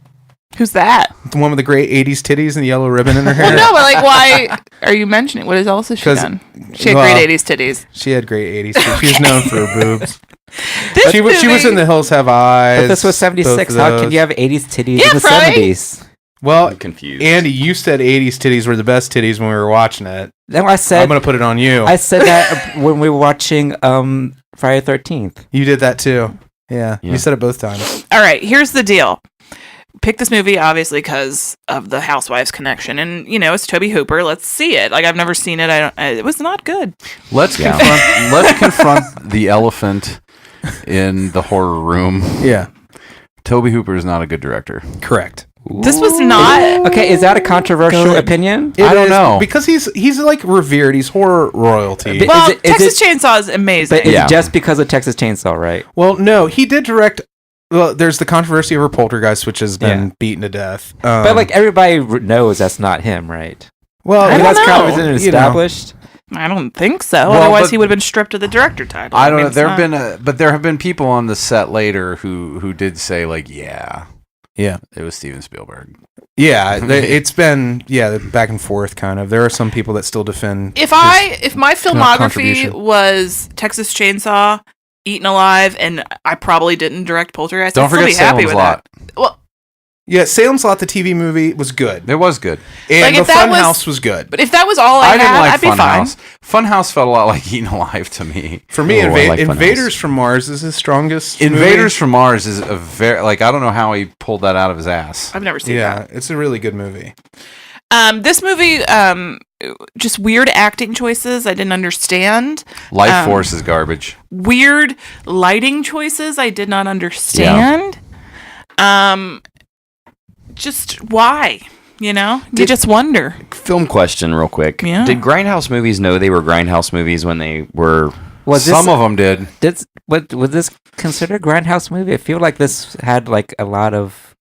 Who's that? The one with the great 80s titties and the yellow ribbon in her hair. Well, no, but why are you mentioning? What else has she 'Cause- done? She had well, great 80s titties. She had great 80s titties. She was known for her boobs. This She was movie- in The Hills Have Eyes. But this was 76. both of How can those. you have 80s titties Yeah, in the right? 70s? Well, I'm confused. Andy, you said 80s titties were the best titties when we were watching it. Then I I'm said going to put it on you. I said that when we were watching Friday the 13th. You did that too. Yeah. Yeah. You said it both times. All right, here's the deal. Pick this movie, obviously, because of the Housewives connection. And, it's Tobe Hooper. Let's see it. I've never seen it. It was not good. Let's confront the elephant in the horror room. Yeah. Tobe Hooper is not a good director. Correct. This was not. Okay, is that a controversial opinion? I don't know. because he's like revered. He's horror royalty. But- Well, is it- Texas Chainsaw is amazing. But is Yeah. it just because of Texas Chainsaw, right? Well, no, he did direct. Well, there's the controversy over Poltergeist, which has been beaten to death. But like everybody knows that's not him, right? well, I I mean, don't that's kind know. of isn't it You know. established. I don't think so. Well, Otherwise, but- he would have been stripped of the director title. I don't mean, know. it's There have not- been, but there have been people on the set later who did say like, yeah, Yeah. it was Steven Spielberg. Yeah, it's been back and forth kind of. There are some people that still defend. If my filmography contribution. was Texas Chainsaw, Eaten Alive, and I probably didn't direct Poltergeist, Don't I'd still forget be happy Salem's with Lot. that. Well, Yeah, Salem's Lot, the TV movie, was good, It was good. and Like, the if that was- Funhouse was good. but if that was all I, I didn't had, like I'd be fine. Funhouse. Funhouse felt a lot like Eaten Alive to me. For me, Oh, I like Funhouse. Invaders from Mars is his strongest. Invaders movie. from Mars is a very like I don't know how he pulled that out of his ass. I've never seen Yeah, that. it's a really good movie. This movie, just weird acting choices I didn't understand. Life Force is garbage. Weird lighting choices I did not understand. Just why? You know? You just wonder. Film question, real quick. Yeah. Did Grindhouse movies know they were Grindhouse movies when they were? Was Some this of them did. was this considered a Grindhouse movie? I feel like this had like a lot of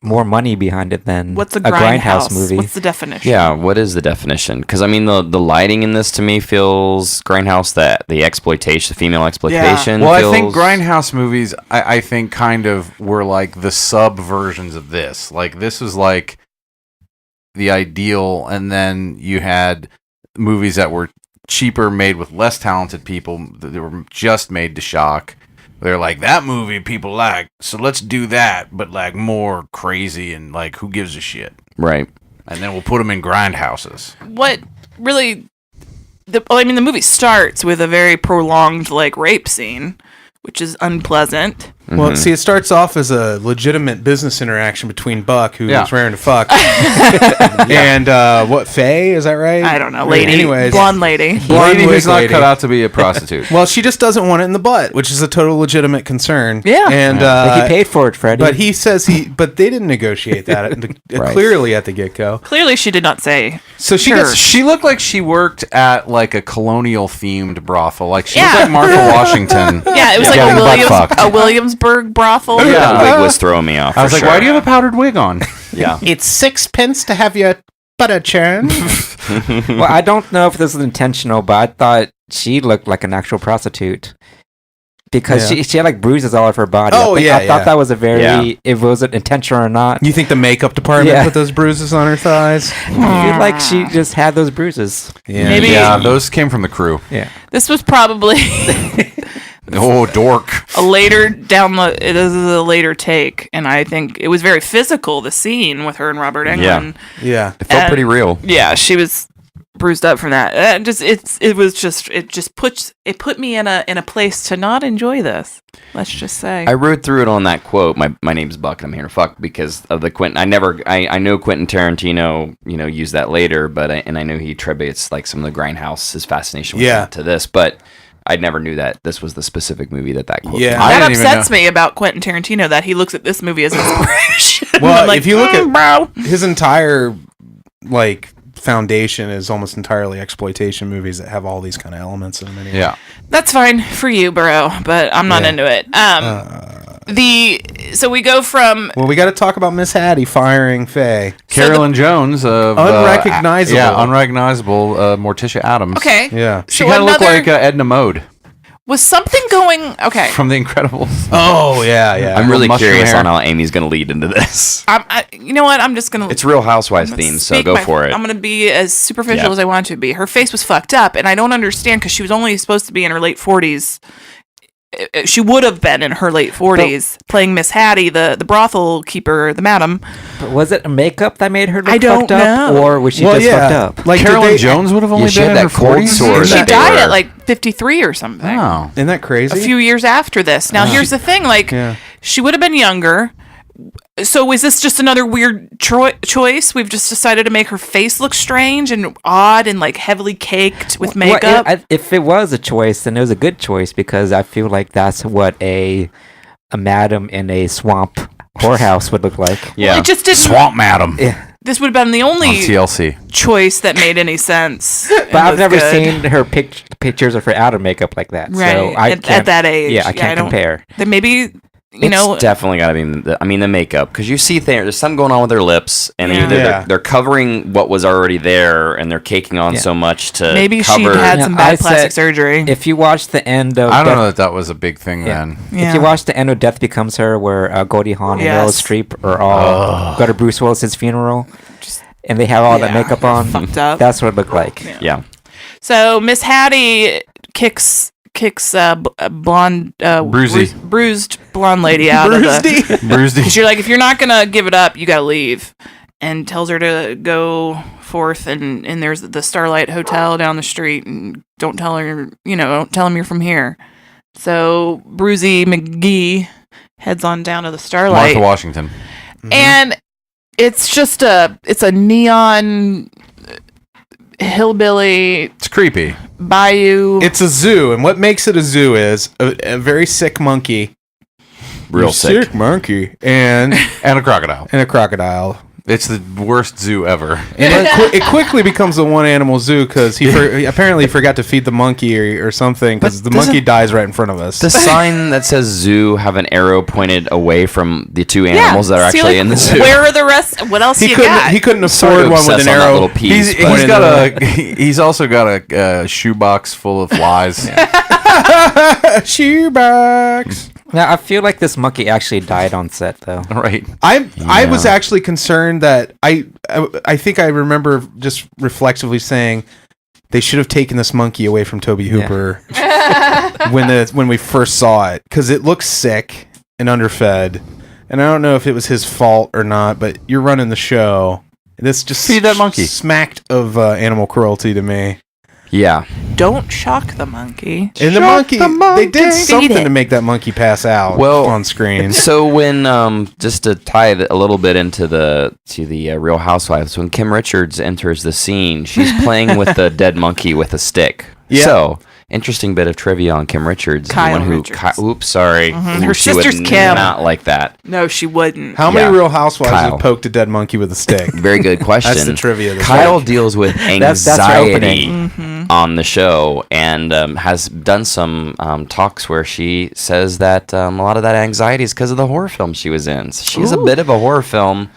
more money behind it than What's a Grindhouse grindhouse movie. What's the definition? Yeah. What is the definition? Because I mean, the lighting in this to me feels Grindhouse. That the exploitation, the female exploitation. Well, feels, I think Grindhouse movies, I think kind of were like the sub versions of this. Like this was like the ideal, and then you had movies that were cheaper, made with less talented people that were just made to shock. They're like, that movie people like, so let's do that, but like more crazy and like who gives a shit. Right. And then we'll put them in grindhouses. What really? The movie starts with a very prolonged like rape scene, which is unpleasant. Well, see, it starts off as a legitimate business interaction between Buck, who's Yeah. raring to fuck, and what, Faye? Is that right? I don't know, lady, Anyways, blonde lady. blonde Lady who's wig not lady. cut out to be a prostitute. Well, she just doesn't want it in the butt, which is a total legitimate concern. Yeah. and Like he paid for it, Freddie. but he says but they didn't negotiate that Right. clearly at the get go. Clearly, she did not say. So she Sure. gets She looked like she worked at like a colonial themed brothel. Like she Yeah. looked like Martha Washington. Yeah, it was Getting butt fucked. a Williamsburg brothel. That wig was throwing me off. I was for like, sure. why do you have a powdered wig on? Yeah. It's 6 pence to have your butter churn. well, I don't know if this was intentional, but I thought she looked like an actual prostitute because Yeah. she had like bruises all over her body. Oh, I thought yeah. that was a very Yeah. if it was intentional or not. You think the makeup department Yeah. put those bruises on her thighs? I feel like she just had those bruises. Yeah. Maybe- Yeah, those came from the crew. Yeah. This was probably Oh, dork. a later this is a later take, and I think it was very physical. The scene with her and Robert Englund. Yeah. It felt And- pretty real. Yeah, she was bruised up from that. It put me in a place to not enjoy this. Let's just say. I rode through it on that quote. My name's Buck. And I'm here to fuck because of the Quentin. I know Quentin Tarantino. Used that later, but I know he attributes like some of the Grindhouse, his fascination with Yeah. that to this, but. I never knew that this was the specific movie that quote. Yeah. came I that didn't even upsets me about Quentin Tarantino that he looks at this movie as inspiration. Well, I'm like, if you look at bro. his entire like foundation is almost entirely exploitation movies that have all these kind of elements in them. Anyway. Yeah. That's fine for you, bro, but I'm not Yeah. into it. So we go from Well, we got to talk about Miss Hattie firing Faye. Carolyn Jones of Unrecognizable. unrecognizable Morticia Adams. okay. Yeah. She So kind of looked another- like Edna Mode Was something going okay? from The Incredibles. Oh yeah, yeah. I'm really mushroom curious hair. on how Amy's going to lead into this. You know what? I'm just gonna. It's Real Housewives themed, so go for it. I'm gonna be as superficial Yeah. as I want to be. Her face was fucked up, and I don't understand because she was only supposed to be in her late 40s. She would have been in her late 40s, playing Miss Hattie, the brothel keeper, the madam. But was it makeup that made her look I don't fucked up, know. or was she just fucked up? Like Carolyn did they- Jones would have only she been had in her that cold 40s. sore She that they died were- at like 53 or something. Oh. Isn't that crazy? A few years after this. Now, here's the thing: like, Yeah. she would have been younger. So, is this just another weird choice? We've just decided to make her face look strange and odd and like heavily caked with Well, makeup. if it was a choice, then it was a good choice because I feel like that's what a madam in a swamp whorehouse would look like. Yeah. Well, it just didn't. Swamp Madam This would have been the on only TLC. choice that made any sense. But I've never seen her pictures of her out of makeup like that. Right. So I at that age. Yeah, I can't compare. Then maybe, It's definitely got to be. The makeup, because you see there's something going on with their lips, and either they're covering what was already there, and they're caking on so much to maybe cover. she had some bad plastic surgery. If you watch the end of, I don't know that was a big thing then. Yeah. If you watch the end of Death Becomes Her, where Goldie Hawn and Meryl Streep are all go to Bruce Willis's funeral, and they have all that makeup on, fucked up. That's what it looked like. Yeah. So Miss Hattie kicks blonde bruised blonde lady out of the Bruised. because you're like, if you're not gonna give it up, you gotta leave, and tells her to go forth, and there's the Starlight Hotel down the street, and don't tell him you're from here. So Bruisey McGee heads on down to the Starlight. Martha Washington. And it's just a neon hillbilly. It's creepy. Bayou. It's a zoo, and what makes it a zoo is a very sick monkey. Real sick. Monkey. And a crocodile. And a crocodile. It's the worst zoo ever. And it quickly becomes a one-animal zoo because he apparently forgot to feed the monkey or something, because the monkey dies right in front of us. The sign that says zoo have an arrow pointed away from the two animals that are actually in the zoo. Where are the rest? What else you got? He couldn't afford one with an arrow. He's also got a shoebox full of flies. Shoebox. Now I feel like this monkey actually died on set, though. Right. I was actually concerned that I think I remember just reflexively saying they should have taken this monkey away from Tobe Hooper when we first saw it, because it looks sick and underfed, and I don't know if it was his fault or not, but you're running the show. This just feed that monkey. Smacked of animal cruelty to me. Yeah. Don't shock the monkey. And the monkey, they did something to make that monkey pass out on screen. So when just to tie it a little bit into the Real Housewives, when Kim Richards enters the scene, she's playing with the dead monkey with a stick. Yeah. So interesting bit of trivia on Kim Richards. Kyle the one who Richards. oops, sorry. Her She sister's would Kim. not like that. No, she wouldn't. How many Yeah. Real Housewives Kyle. have poked a dead monkey with a stick? Very good question. That's the trivia of the Kyle show. deals with That's her anxiety opening. on the show, and has done some talks where she says that a lot of that anxiety is because of the horror film she was in. So she's a bit of a horror film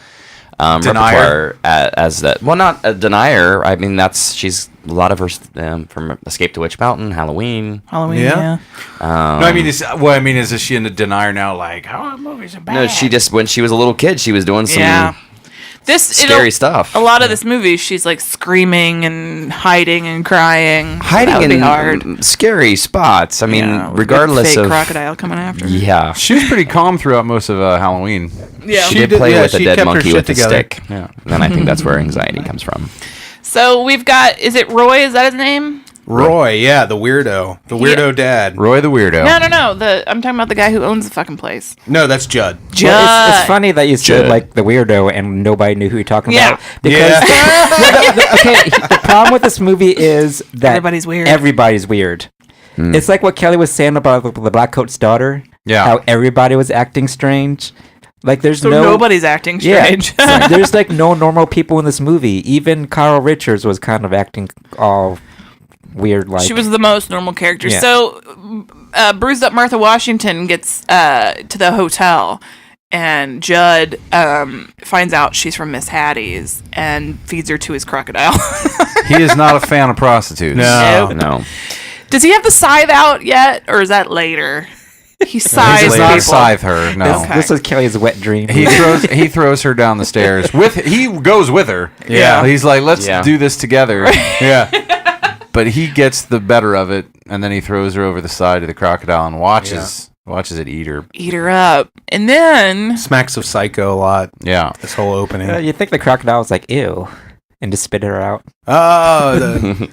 Denier. repertoire as that. Well, not a denier. I mean, she's a lot of her from Escape to Witch Mountain, Halloween. Yeah. No, I mean, is she in the denier now? Like, horror movies are bad. No, she just when she was a little kid, she was doing some scary stuff. A lot of this movie, she's like screaming and hiding and crying. Hiding that would be in hard. scary spots. I mean, Yeah, with a regardless fake of crocodile coming after her. Yeah, She was pretty calm throughout most of Halloween. Yeah. she did play with a she dead kept her monkey shit with a together. stick. Yeah, and I think that's where anxiety comes from. So we've got, is it Roy? Is that his name? Roy, yeah, the weirdo. The weirdo dad. Roy the Weirdo. No. I'm talking about the guy who owns the fucking place. No, that's Judd. Well, it's funny that you said Judd. like the weirdo and nobody knew who you're talking Yeah. about. Because the problem with this movie is that Everybody's weird. Everybody's weird. It's like what Kelly was saying about the Black Coat's daughter. Yeah. How everybody was acting strange. Like there's So nobody's acting strange. Yeah. There's like no normal people in this movie. Even Kyle Richards was kind of acting all weird. Like She was the most normal character. Yeah. So, bruised up Martha Washington gets to the hotel, and Judd finds out she's from Miss Hattie's and feeds her to his crocodile. He is not a fan of prostitutes. No. No, Does he have the scythe out yet, or is that later? He He scythes does not people. scythe her. No. Okay. This was Kelly's wet dream. He throws her down the stairs. He goes with her. Yeah. He's like, let's Yeah. do this together. Yeah. But he gets the better of it, and then he throws her over the side of the crocodile and watches it eat her. Eat her up. And then... Smacks of Psycho a lot. Yeah. This whole opening. You think the crocodile was like, ew, and just spit her out. Oh,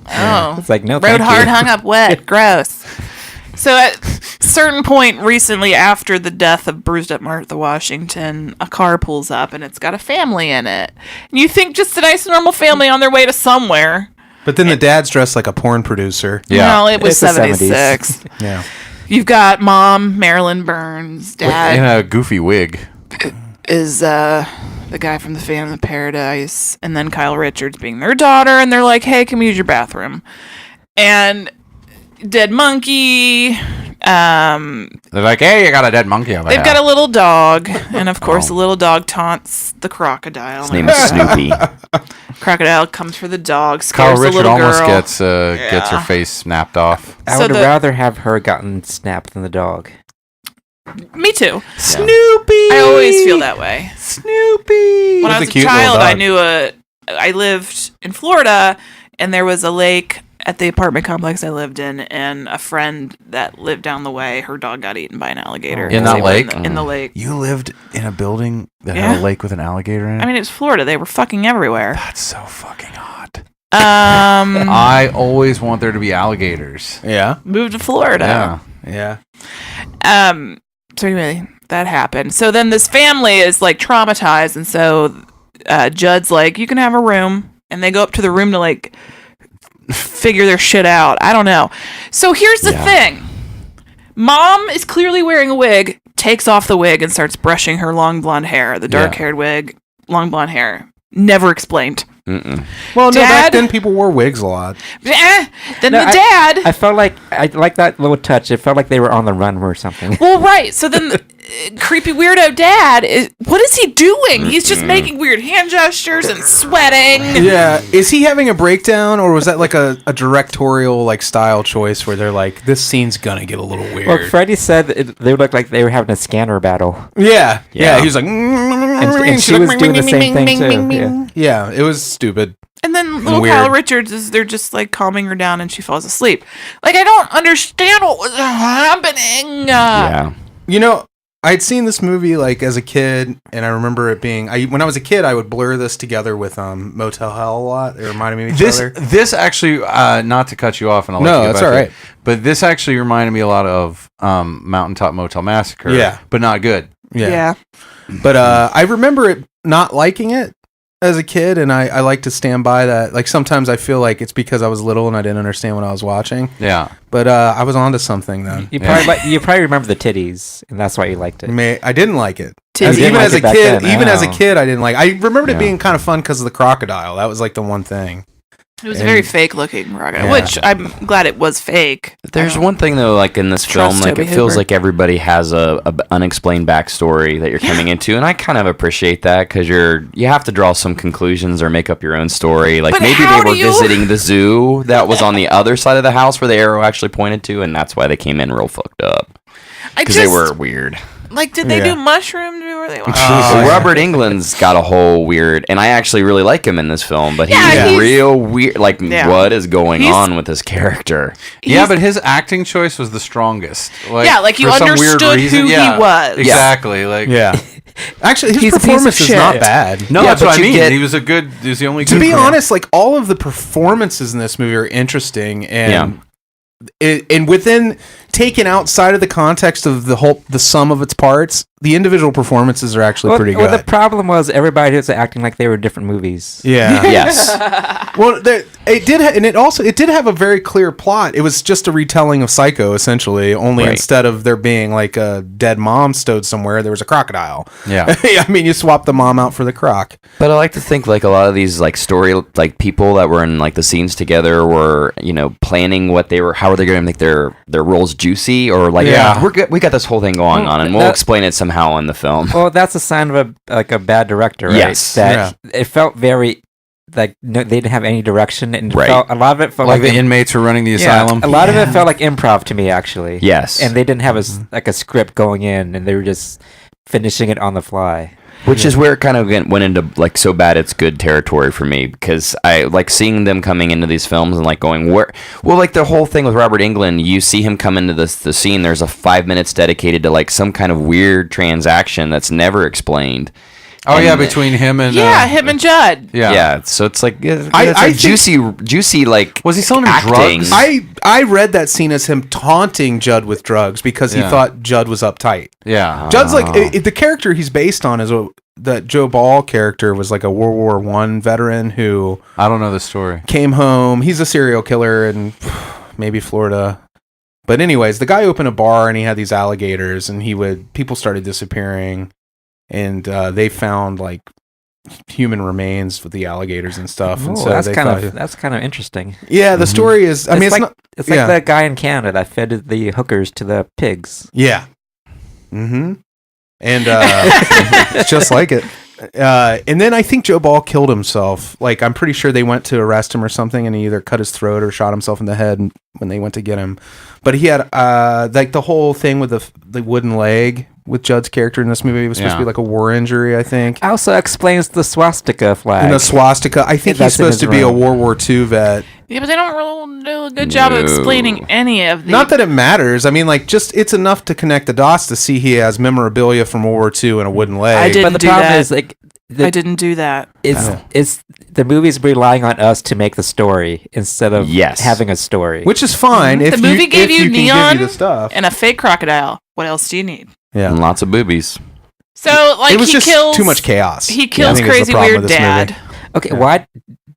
Oh. It's like, no, Rode thank hard, you. hung up wet. Gross. So at a certain point recently after the death of bruised up Martha Washington, a car pulls up and it's got a family in it. And you think just a nice normal family on their way to somewhere. but then the dad's dressed like a porn producer. Yeah. No, it was It's the 76. Yeah. You've got mom, Marilyn Burns. Dad in a goofy wig. is the guy from the Phantom of Paradise, and then Kyle Richards being their daughter, and they're like, hey, can we use your bathroom? And dead monkey. They're like, hey, you got a dead monkey over They've here. got a little dog, and of course the little dog taunts the crocodile. His name is Snoopy. Crocodile comes for the dog, Kyle scares the Richard little almost girl. gets her face snapped off. I So would the- rather have her gotten snapped than the dog. Me too. Snoopy. I always feel that way. Snoopy. When I He's was a a cute little child, I dog. knew I lived in Florida, and there was a lake at the apartment complex I lived in, and a friend that lived down the way, her dog got eaten by an alligator. In 'cause that they were lake? In the lake. You lived in a building that Yeah. had a lake with an alligator in it? I mean, it was Florida. They were fucking everywhere. That's so fucking hot. I I always want there to be alligators. Yeah. moved to Florida. Yeah. Yeah. So anyway, that happened. So then this family is like traumatized, and so Judd's like, you can have a room, and they go up to the room to like figure their shit out. I don't know. So here's the thing. Mom is clearly wearing a wig, takes off the wig and starts brushing her long blonde hair. The dark-haired wig, long blonde hair. Never explained. Mm-mm. Well, no, back Dad? then people wore wigs a lot. Then No, the dad... I felt like I like that little touch. It felt like they were on the run or something. Well, right. So then the creepy weirdo dad what is he doing? He's just making weird hand gestures and sweating. Yeah. Is he having a breakdown, or was that like a directorial like style choice where they're like, this scene's gonna get a little weird? Well, Freddie said that they looked like they were having a scanner battle. Yeah. Yeah. He was like, And she was doing the same thing too. Yeah. Yeah, it was stupid. And then little Weird. Kyle Richards they're just like calming her down and she falls asleep. Like, I don't understand what was happening. Yeah. You know, I'd seen this movie like as a kid, and I remember it being. When I was a kid, I would blur this together with Motel Hell a lot. It reminded me of each other. This actually, not to cut you off, and I'll No, let you get that's back all to right. it, but this actually reminded me a lot of Mountaintop Motel Massacre. Yeah. but not good. Yeah. But I remember it not liking it as a kid, and I like to stand by that. Like sometimes I feel like it's because I was little and I didn't understand what I was watching. Yeah, But I was onto something then. You probably remember the titties, and that's why you liked it. I didn't like it. Titties. Even like as it a back kid, then. even as a Oh. kid, I didn't like. I remembered it Yeah. being kind of fun because of the crocodile. That was like the one thing. It was a very fake looking crocodile, Yeah. which I'm glad it was fake. There's one thing though, like in this film, Trust like Tobe it feels Hooper. like everybody has a unexplained backstory that you're coming into, and I kind of appreciate that because you have to draw some conclusions or make up your own story. Like But maybe how they were do you- visiting the zoo that was on the other side of the house where the arrow actually pointed to, and that's why they came in real fucked up because they were weird. Like, did they Yeah. do mushrooms before they watched? Well, Robert Englund's got a whole weird, and I actually really like him in this film, but Yeah, he's he's- real weird. Like, Yeah. what is going He's- on with this character? yeah, but his acting choice was the strongest. Yeah, like you for some weird understood reason- who he yeah, was. Exactly. Like, Yeah. Actually, his He's a piece performance of is shit. not bad. no, Yeah, that's but what I you mean. get- He was the only. To good be one. honest, like all of the performances in this movie are interesting, and and within taken outside of the context of the sum of its parts, the individual performances are actually pretty good. Well, the problem was everybody was acting like they were different movies. Yeah. Yes. Well, it did, and it did have a very clear plot. It was just a retelling of Psycho, essentially. Only Right. instead of there being like a dead mom stowed somewhere, there was a crocodile. Yeah. I mean, you swap the mom out for the croc. But I like to think like a lot of these like story like people that were in like the scenes together were planning how are they going to make their roles juicy or like Yeah. we're good, we got this whole thing going Well, on and we'll that- explain it somehow in the film. Well, that's a sign of a bad director, right? Yes. That it felt very like they didn't have any direction, and Right. a lot of it felt Like like the inmates were running the yeah, asylum. a lot of it felt like improv to me, actually. Yes. and they didn't have a script going in, and they were just finishing it on the fly. Which is where it kind of went into like so bad it's good territory for me because I like seeing them coming into these films and like going like the whole thing with Robert Englund, you see him come into the scene, there's a 5 minutes dedicated to like some kind of weird transaction that's never explained. Oh yeah, And- between him and him and Judd. yeah. So it's like it's I like think- juicy like Was he selling him acting. drugs? I read that scene as him taunting Judd with drugs because he Yeah. thought Judd was uptight. Yeah. Judd's like the character he's based on is that Joe Ball character was like a World War I veteran who I don't know the story. came home. He's a serial killer in maybe Florida. But anyways, the guy opened a bar and he had these alligators, and people started disappearing, and they found like human remains with the alligators and stuff. And Oh, so that's they kind thought- of interesting. yeah. The story is, I mean, it's not. It's yeah. like that guy in Canada that fed the hookers to the pigs. Yeah. Mm-hmm. And it's just like it. And then I think Joe Ball killed himself. Like, I'm pretty sure they went to arrest him or something, and he either cut his throat or shot himself in the head when they went to get him. But he had like the whole thing with the wooden leg with Judd's character in this movie. It was supposed to be like a war injury, I think. Also explains the swastika flag. And the swastika. I think he's That's in supposed his to be a room. World War II vet. Yeah, but they don't really do a good job of explaining any of the. Not that it matters. I mean, like, just it's enough to connect the dots to see he has memorabilia from World War II and a wooden leg. I didn't But the do problem that. is, like, I didn't do that. it's the movie's relying on us to make the story instead of having a story. Which is fine. If The movie gave if you can neon give you the stuff. and a fake crocodile. What else do you need? Yeah. And lots of boobies. So, like, It was he just kills too much chaos. He I kills think is the crazy problem weird with this dad movie. Okay, why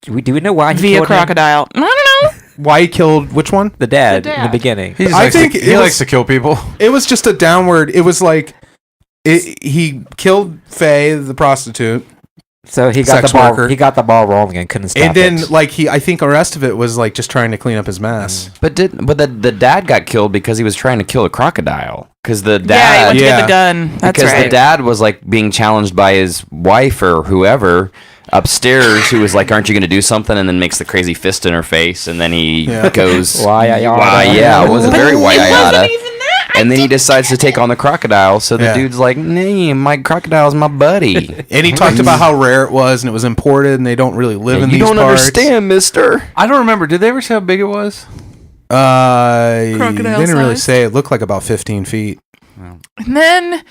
do we know why he via killed him? crocodile. I don't know. Why he killed which one? The dad, The in the dad. beginning. I think he likes to kill people. It was just a downward. It was like he killed Faye, the prostitute, So he got Sex the ball. worker. He got the ball rolling and couldn't stop and then it. like I think the rest of it was like just trying to clean up his mess. But the dad got killed because he was trying to kill a crocodile. Because the Yeah, he dad, went to get Yeah. the gun. That's because right. the dad was like being challenged by his wife or whoever upstairs, who was like, "Aren't you going to do something?" And then makes the crazy fist in her face, and then he Yeah. goes, Why? yeah, it was a very why it wasn't yada. even that. And then he decides to take on the crocodile. So the Yeah. dude's like, "Nah, my crocodile's my buddy." And he talked about how rare it was, and it was imported, and they don't really live in You these don't parts. understand, Mister. I don't remember. Did they ever say how big it was? Crocodile they didn't really size? say. It looked like about 15 feet. And then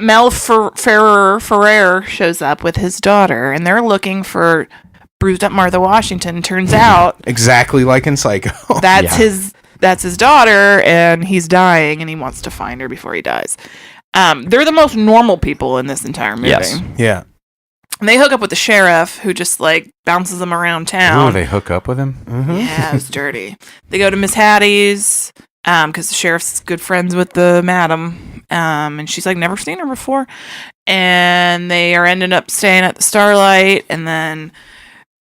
Mel Ferrer shows up with his daughter, and they're looking for bruised up Martha Washington. Turns out Exactly like in Psycho. that's his daughter, and he's dying, and he wants to find her before he dies. They're the most normal people in this entire movie. Yes. Yeah. And they hook up with the sheriff, who just like bounces them around town. Ooh, they hook up with him. Yeah, it was dirty. They go to Miss Hattie's because the sheriff's good friends with the madam, and she's like never seen her before. And they are ended up staying at the Starlight, and then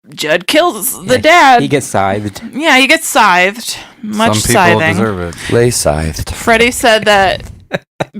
Judd kills the dad. He gets scythed. Yeah, he gets scythed. Much Some people scything. deserve it. Lay scythed. Freddie said that.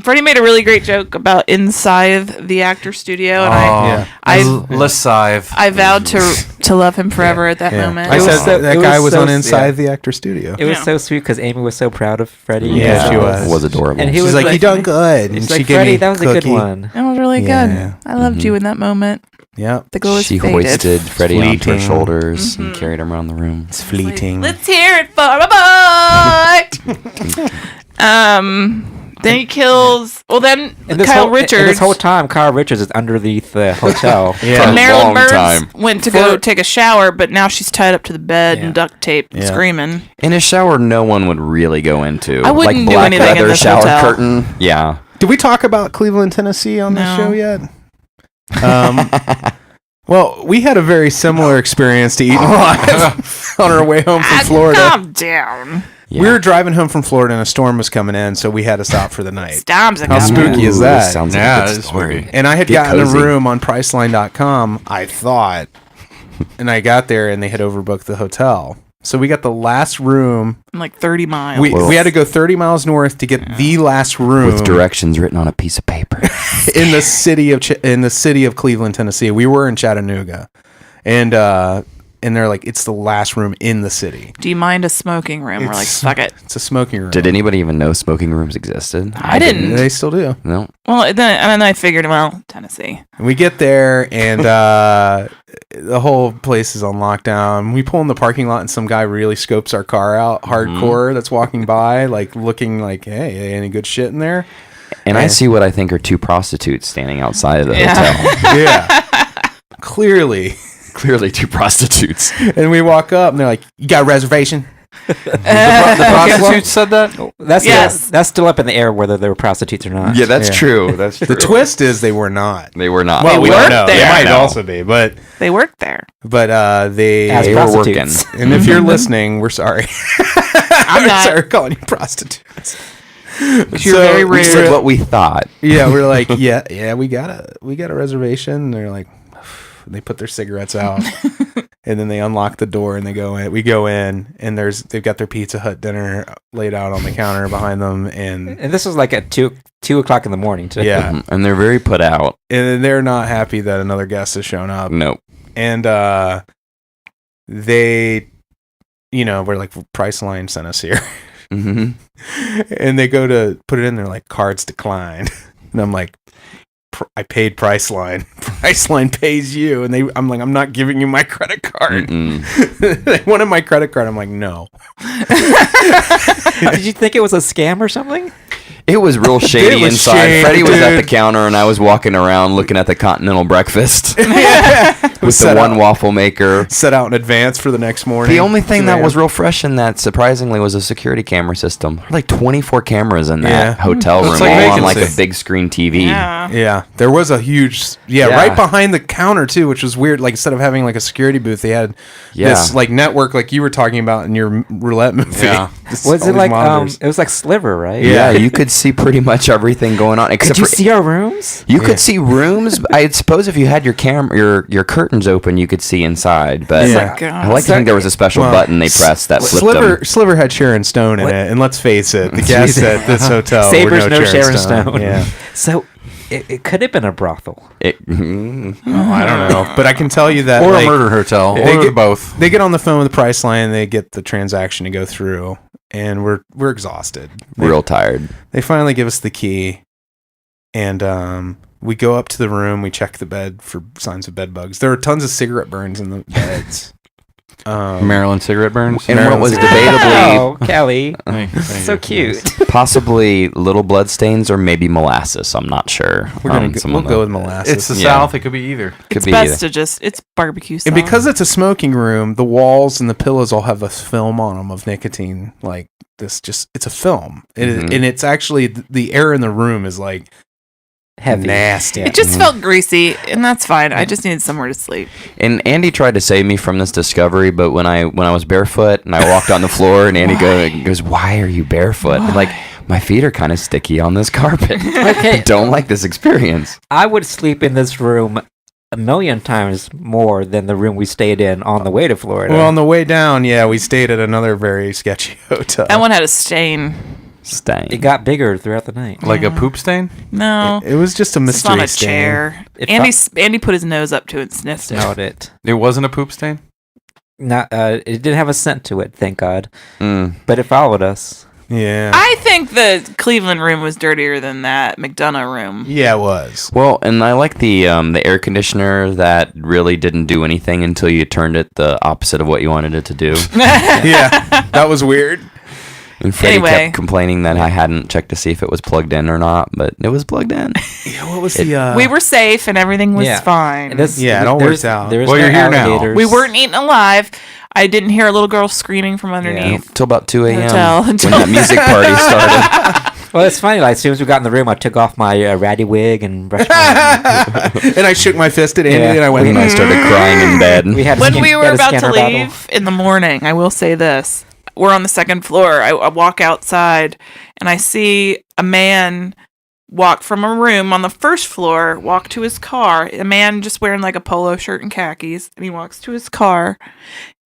Freddie made a really great joke about Inside the Actor Studio, and I vowed to love him forever at that moment. I It was said so- that it guy was was so- on Inside yeah. the Actor Studio. It was Yeah. so sweet because Amy was so proud of Freddie. Yeah, she was. Was adorable. And he She was was like, "You done good," and He's she like, gave Freddie, me that was a cookie. good one. That was really Yeah. good. I loved you in that moment. Yeah, The glow is She faded. hoisted Freddie onto her Fleeting. shoulders and carried him around the room. it's fleeting. Let's hear it for a boy. Then he kills. Well, then Kyle Richards. And this whole time, Kyle Richards is underneath the hotel. Yeah. For a Marilyn long Burns time. went to go take a shower, but now she's tied up to the bed Yeah. and duct taped, Yeah. screaming. In a shower, no one would really go into. I wouldn't like do black anything in leather this shower hotel. curtain. Yeah. Did we talk about Cleveland, Tennessee on this No. show yet? Well, we had a very similar experience to Eaton Live on our way home from Florida. Calm down. Yeah. We were driving home from Florida and a storm was coming in, so we had to stop for the night. Storms are How coming. spooky is that? Sounds Yeah, like a it good is story. spooky. And I had Get gotten cozy. a room on Priceline.com, I thought. And I got there and they had overbooked the hotel. So we got the last room. In like 30 miles. We had to go 30 miles north to get the last room With directions written on a piece of paper. in the city of Cleveland, Tennessee. We were in Chattanooga. And they're like, it's the last room in the city. Do you mind a smoking room? We're like, It's- fuck it. It's a smoking room. Did anybody even know smoking rooms existed? I didn't. They still do. No. Well, then I figured, well, Tennessee. And we get there and the whole place is on lockdown. We pull in the parking lot and some guy really scopes our car out hardcore that's walking by, like looking like, hey, any good shit in there? And I see what I think are two prostitutes standing outside of the Yeah. hotel. Yeah. Clearly. Clearly two prostitutes. And we walk up and they're like, you got a reservation? The prostitute said that? That's still up in the air whether they were prostitutes or not. Yeah, that's true. That's true. The twist is they were not. They were not. Well, we don't know. there. They might No. also be, but They worked there. they As They were prostitutes. working. and if you're listening, we're sorry. I'm not. Sorry, calling you prostitutes. You're very We rude. said what we thought. Yeah, we're like, yeah, we got a reservation. And they're like, they put their cigarettes out, and then they unlock the door and they go in. We go in, and they've got their Pizza Hut dinner laid out on the counter behind them, and And this was like at 2 o'clock in the morning, too. yeah, And they're very put out. and they're not happy that another guest has shown up, Nope. and they, we're like, Priceline sent us here. Mm-hmm. And they go to put it in there, like, cards declined. And I'm like, I paid Priceline. Priceline pays you. And I'm like, I'm not giving you my credit card. They wanted my credit card. I'm like, no. Did you think it was a scam or something? It was real shady It was inside. shady, Freddie was at the dude. counter, and I was walking around looking at the continental breakfast It was with the set one out- waffle maker. set out in advance for the next morning. The only thing 2 that a.m. was real fresh in that, surprisingly, was a security camera system. There were like 24 cameras in that Yeah. hotel room, Looks like all on like vacancy. a big screen TV. Yeah. Yeah, there was a huge, Yeah. right behind the counter too, which was weird. Like, instead of having like a security booth, they had this like network, like you were talking about in your roulette movie. Yeah. Just Was all it these like monitors. it was like Sliver, right? Yeah, you could see pretty much everything going on. Except Could you for, see our rooms? you could see rooms. I suppose if you had your your curtains open, you could see inside. But Yeah. God. I like to think there was a special Well, button they pressed that flipped them. Sliver had Sharon Stone in What? it, and let's face it, the guests at this hotel Sabers, were no Sharon Stone. Yeah, So it could have been a brothel. It, I don't know, but I can tell you that Or like, a murder hotel. they Or get- both. They get on the phone with the Priceline, they get the transaction to go through, and we're exhausted. real tired. They finally give us the key, and we go up to the room. We check the bed for signs of bed bugs. There are tons of cigarette burns in the beds. Maryland cigarette burns. And what was debatably Oh, Kelly. So cute. possibly little blood stains or maybe molasses. I'm not sure. We're gonna Some we'll of go the- with molasses. It's the Yeah. South. It could be either. Could It's be best either. to just, it's barbecue sauce. and because it's a smoking room, the walls and the pillows all have a film on them of nicotine. Like this, just it's a film, Mhm. and it's actually the air in the room is like Heavy. nasty. It just felt greasy, and that's fine. I just needed somewhere to sleep. And Andy tried to save me from this discovery, but when I was barefoot and I walked on the floor, and Andy goes, "Why are you barefoot?" I'm like, my feet are kind of sticky on this carpet. Okay. Don't like this experience. I would sleep in this room a million times more than the room we stayed in on the way to Florida. Well, on the way down, yeah, we stayed at another very sketchy hotel. That one had a stain. Stain. it got bigger throughout the night. Like a poop stain? No. It was just a It's on mystery a stain. chair. It Andy put his nose up to it and sniffed it. Smelled it. It wasn't a poop stain? Not. It didn't have a scent to it, thank God. Mm. But it followed us. Yeah. I think the Cleveland room was dirtier than that McDonough room. Yeah, it was. Well, and I like the air conditioner that really didn't do anything until you turned it the opposite of what you wanted it to do. Yeah, that was weird. And Freddie Anyway. kept complaining that I hadn't checked to see if it was plugged in or not, but it was plugged in. Yeah, what was the? We were safe and everything was Yeah. fine. And this- Yeah, it all there's- worked out. There's Well, no you're here now. alligators. we weren't eaten alive. I didn't hear a little girl screaming from underneath. Till about 2 a.m. Hotel. when that music party started. Well, it's funny. Like as soon as we got in the room, I took off my ratty wig and brushed my. And I shook my fist at Andy, Yeah. and I went. And I started crying in bed. We had a When skin- we we were had a about to scanner leave battle. in the morning, I will say this. We're on the second floor. I walk outside and I see a man walk from a room on the first floor, walk to his car. A man just wearing like a polo shirt and khakis. And he walks to his car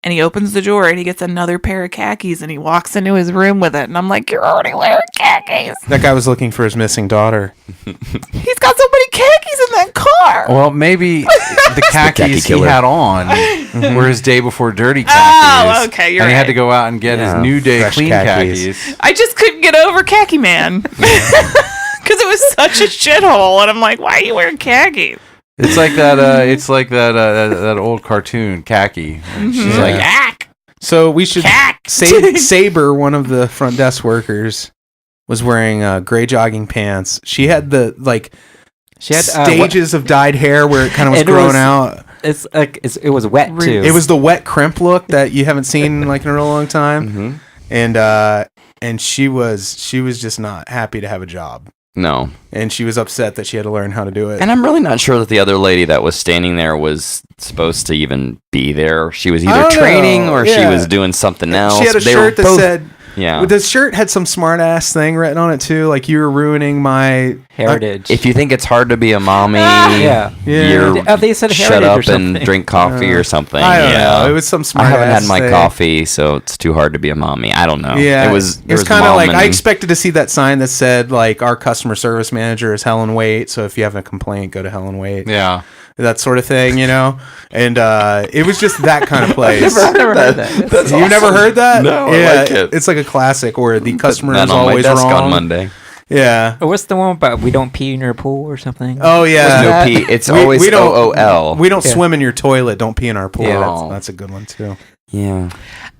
and he opens the door and he gets another pair of khakis and he walks into his room with it. And I'm like, you're already wearing khakis. That guy was looking for his missing daughter. He's got so many khakis in that car. Well, maybe the khakis khaki he killer. had on were his day before dirty khakis. Oh, okay, you're And he had right. to go out and get Yeah. his new day Fresh clean khakis. khakis. I just couldn't get over Khaki Man. Because it was such a shithole. And I'm like, why are you wearing khakis? It's like that. It's like that old cartoon, Khaki. She's like, Yak! So we should. Yak! Saber, one of the front desk workers, was wearing gray jogging pants. She had the She had stages of dyed hair where it kind of was And it grown was- out. It's like it was wet too. It was the wet crimp look that you haven't seen in a real long time. and she was just not happy to have a job. No. And she was upset that she had to learn how to do it. And I'm really not sure that the other lady that was standing there was supposed to even be there. She was either training or she was doing something else. She had a shirt that said... Yeah. The shirt had some smart ass thing written on it too, like you were ruining my heritage. If you think it's hard to be a mommy, they said shut up and drink coffee or something. I don't know. It was some smart. I haven't had my coffee, so it's too hard to be a mommy. I don't know. Yeah, it was kind of like I expected to see that sign that said like our customer service manager is Helen Waite. So if you have a complaint, go to Helen Waite. Yeah. That sort of thing, you know, and it was just that kind of place. Never heard that. You've never heard that? No, yeah, I like it. It's like a classic where the customer Put is that on my always desk wrong. on Monday. Yeah. What's the one about we don't pee in your pool or something? Oh yeah. No pee. It's always OOL. We don't swim in your toilet. Don't pee in our pool. Yeah, That's a good one too. Yeah.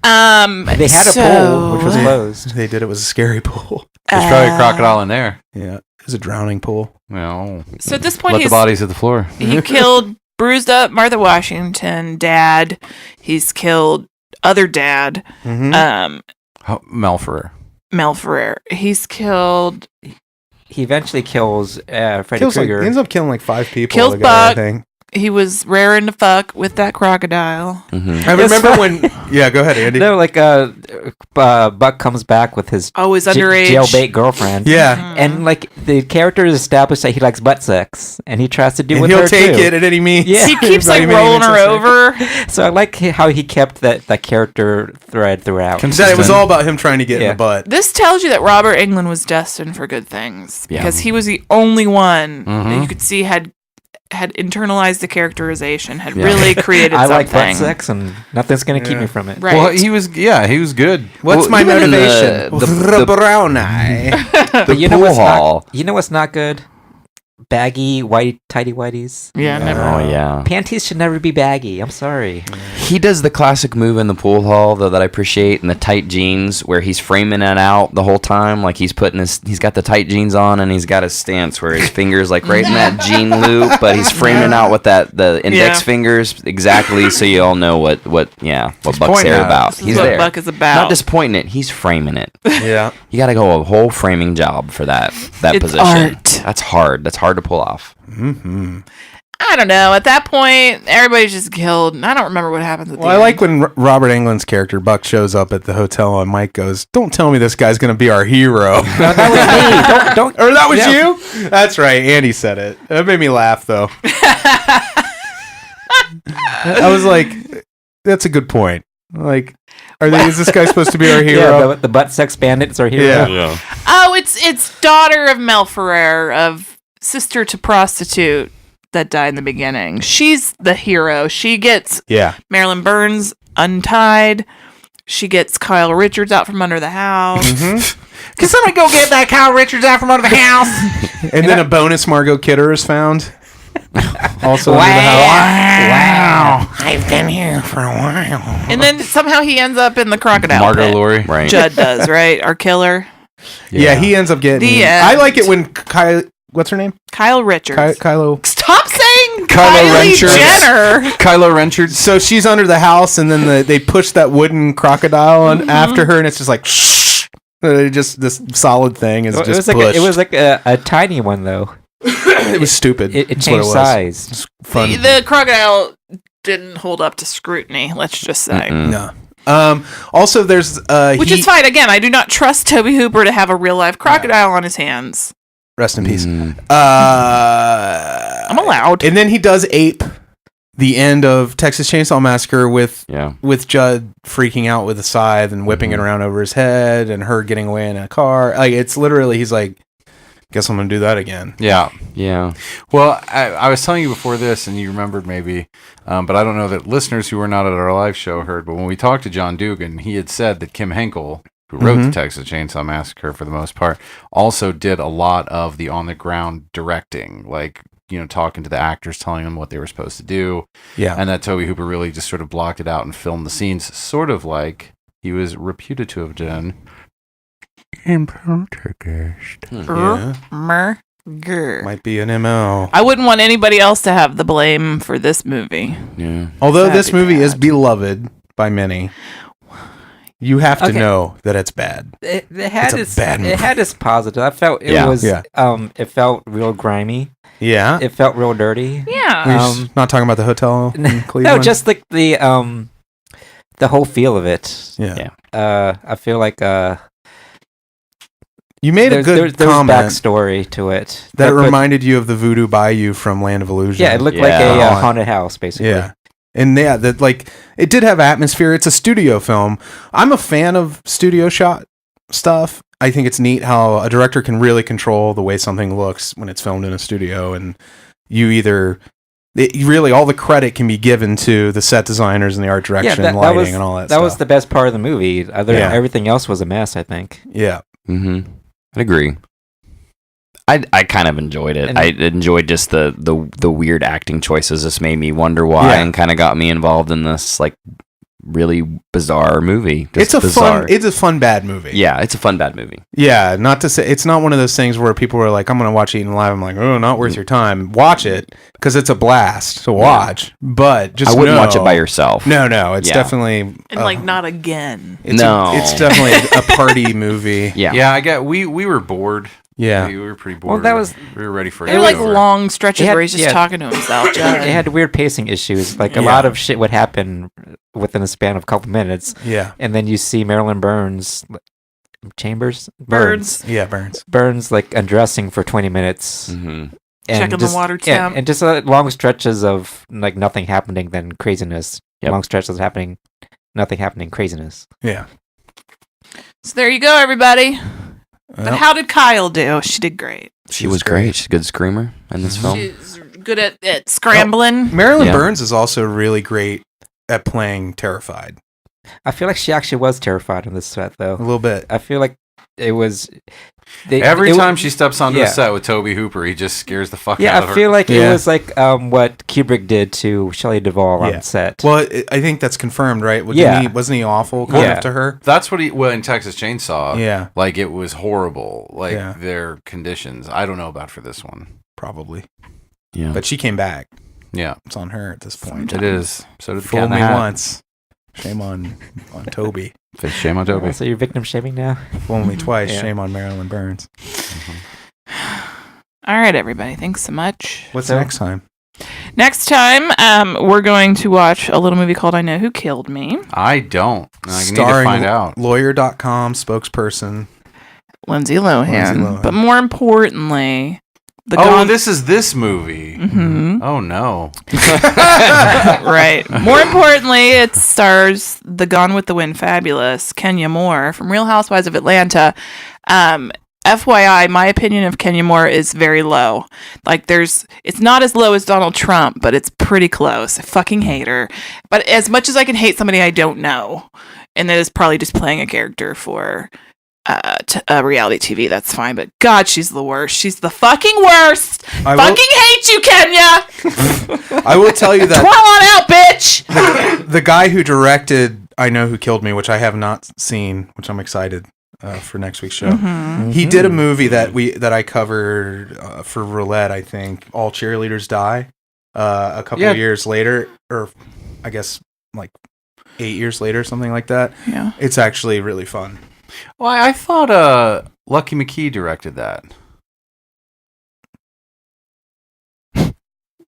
They had a pool which was closed. They did. It was a scary pool. There's probably a crocodile in there. Yeah, it was a drowning pool. Well, So at this point, let the bodies hit the floor. he killed bruised up Martha Washington dad. He's killed other dad, Mel Ferrer. Mel Ferrer. He's killed. He eventually kills Freddy Krueger. He ends up killing like 5 people. Kills together, Buck. I think. He was raring to fuck with that crocodile. I remember when. Yeah, go ahead, Andy. No, like Buck comes back with his His underage jailbait girlfriend. Yeah, and like the character is established that he likes butt sex, and he tries to do and with he'll her take too. it at any means. Yeah. He keeps By like any rolling means her necessary. over. So I like how he kept that character thread throughout. That it was all about him trying to get in the butt. This tells you that Robert Englund was destined for good things because he was the only one that you could see had internalized the characterization, had really created I something. like butt sex, and nothing's gonna keep me from it. Right. Well, he was good. What's my even in motivation? the Brown eye. But you know pool what's hall. not? You know what's not good? Baggy, white, tighty whities. Yeah, never. Oh yeah. Panties should never be baggy. I'm sorry. He does the classic move in the pool hall though that I appreciate, in the tight jeans where he's framing it out the whole time, like he's got the tight jeans on and he's got his stance where his fingers like right in that jean loop, but he's framing out with the index fingers exactly, so you all know what Buck's there about. This is He's what there. Buck is about. Not just pointing it, he's framing it. Yeah. You got to go a whole framing job for that It's position. art. That's hard. That's hard to pull off. I don't know. At that point, everybody's just killed. And I don't remember what happens at the Well, I end. like when Robert Englund's character Buck shows up at the hotel and Mike goes, "Don't tell me this guy's going to be our hero." That was me. Don't. Or that was you? That's right. Andy said it. That made me laugh though. I was like, "That's a good point." Like, is this guy supposed to be our hero? Yeah, the butt sex bandits are here. Yeah. Oh, it's daughter of Mel Ferrer, of sister to prostitute that died in the beginning. She's the hero. She gets Marilyn Burns untied. She gets Kyle Richards out from under the house. Can somebody go get that Kyle Richards out from under the house? and then a bonus Margot Kidder is found. Also under the house. Wow. I've been here for a while. And then somehow he ends up in the crocodile Margot pit. Laurie. Right. Judd does, right? Our killer. Yeah, he ends up getting. The end. I like it when Kyle. What's her name? Kyle Richards. Kylo. Stop saying Kylo Kylie Richards. Jenner. Kylo Renchard. So she's under the house, and then they push that wooden crocodile on after her, and it's just like shh. Just this solid thing is just pushed. It was like a tiny one though. It was stupid. It That's what changed was. size. It's fun. The crocodile didn't hold up to scrutiny, let's just say. No. Also, there's Which is fine. Again, I do not trust Tobe Hooper to have a real life crocodile on his hands. Rest in peace. I'm allowed. And then he does ape the end of Texas Chainsaw Massacre with Judd freaking out with a scythe and whipping it around over his head, and her getting away in a car. Like, it's literally, he's like, guess I'm gonna do that again. Yeah. Yeah. Well, I was telling you before this, and you remembered maybe, but I don't know that listeners who were not at our live show heard. But when we talked to John Dugan, he had said that Kim Henkel, who wrote the Texas Chainsaw Massacre for the most part, also did a lot of the on the ground directing, like, you know, talking to the actors, telling them what they were supposed to do. Yeah. And that Tobe Hooper really just sort of blocked it out and filmed the scenes, sort of like he was reputed to have done in Poltergeist. Murder. Might be an MO. I wouldn't want anybody else to have the blame for this movie. Yeah. Although That'd this be movie bad. is beloved by many. You have to Okay. know that it's bad. It had It's a its bad movie. it had its positive. I felt it Yeah. was Yeah. it felt real grimy. Yeah. It felt real dirty. Yeah. We're not talking about the hotel in Cleveland. No, just like the whole feel of it. yeah. I feel like You made a good there's comment backstory to it that but- reminded you of the Voodoo Bayou from Land of Illusion. Yeah, it looked like Yeah. a haunted house, basically. Yeah. And yeah, that like it did have atmosphere. It's a studio film. I'm a fan of studio shot stuff. I think it's neat how a director can really control the way something looks when it's filmed in a studio, and really all the credit can be given to the set designers and the art direction, lighting, and all that. That stuff. was the best part of the movie. Yeah. Everything else was a mess, I think. Yeah. Mm-hmm. I agree. I kind of enjoyed it. And- I enjoyed just the weird acting choices. This made me wonder why, Yeah. and kind of got me involved in this like really bizarre movie. Just bizarre. It's a fun bad movie. Yeah, it's a fun bad movie. Yeah, not to say it's not one of those things where people are like, "I'm going to watch Eating Alive." I'm like, "Oh, not worth your time." Watch it because it's a blast to watch. But just I wouldn't know- watch it by yourself. No, it's Yeah. definitely And like not again. it's definitely a party movie. Yeah. Yeah, I get. We were bored. Yeah. We were pretty Well, bored. that we were ready for it. There to were be like over. long stretches It had- where he's just yeah. talking to himself. It had weird pacing issues. Like a Yeah. lot of shit would happen within a span of a couple minutes, Yeah. and then you see Marilyn Burns Burns. Yeah, Burns. Burns like undressing for 20 minutes. Mm-hmm. And Checking the water yeah, temp. and just long stretches of like nothing happening, then craziness. Yep. Long stretches happening, nothing happening, craziness. Yeah. So there you go, everybody. But Well, how did Kyle do? She did great. She was great. She's a good screamer in this film. She's good at scrambling. Marilyn Yeah. Burns is also really great at playing terrified. I feel like she actually was terrified on this set, A though. little bit. I feel like it was. Every time she steps onto yeah. a set with Tobe Hooper, he just scares the fuck Yeah, out of her. I feel like Yeah. it was like what Kubrick did to Shelley Duvall Yeah. on set. Well, I think that's confirmed, right? Yeah. Wasn't he awful kind Yeah. of to her? That's what in Texas Chainsaw. Yeah. Like it was horrible. Like Yeah. their conditions. I don't know about for this one. Probably. Yeah. But she came back. Yeah, It's on her at this point. it is. So did the Cat Fool in the me Hat. once. Shame on Toby. Shame on Toby. So you're victim shaming now? Fool me twice. Yeah. Shame on Marilyn Burns. All right, everybody. Thanks so much. What's So- next time? Next time, we're going to watch a little movie called I Know Who Killed Me. I don't. I need to Starring find out. Lawyer.com spokesperson. Lindsay Lohan. Lindsay Lohan. But more importantly, the Oh, Gone... this is this movie. Mhm. Oh no. Right. More importantly, it stars the Gone with the Wind fabulous Kenya Moore from Real Housewives of Atlanta. FYI, my opinion of Kenya Moore is very low. Like, it's not as low as Donald Trump, but it's pretty close. I fucking hate her. But as much as I can hate somebody I don't know, and that is probably just playing a character for reality TV, that's fine. But God, she's the worst. She's the fucking worst. I Fucking hate you, Kenya. I will tell you Twirl that on out, bitch. the guy who directed I Know Who Killed Me, which I have not seen, which I'm excited for next week's show. He did a movie that I covered for Roulette, I think. All Cheerleaders Die. A couple of years later, or I guess like 8 years later, something like that. Yeah. It's actually really fun. Well, I thought Lucky McKee directed that.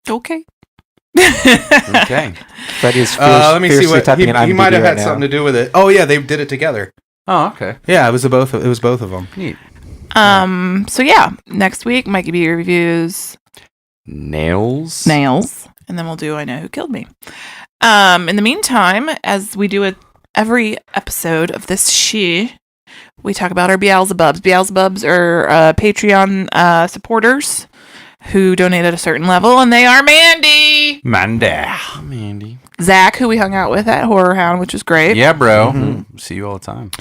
Okay. Okay. Freddie's Let me see fiercely what typing in he IMDb might have right had now. something to do with it. Oh yeah, they did it together. Oh, okay. Yeah, it was both of them. Neat. So yeah, next week might be reviews Nails. nails, and then we'll do I Know Who Killed Me. In the meantime, as we do it every episode of this we talk about our Beelzebubs. Beelzebubs are Patreon supporters who donate at a certain level, and they are Mandy, Mandy. Zach, who we hung out with at Horror Hound, which was great. Yeah, bro. See you all the time.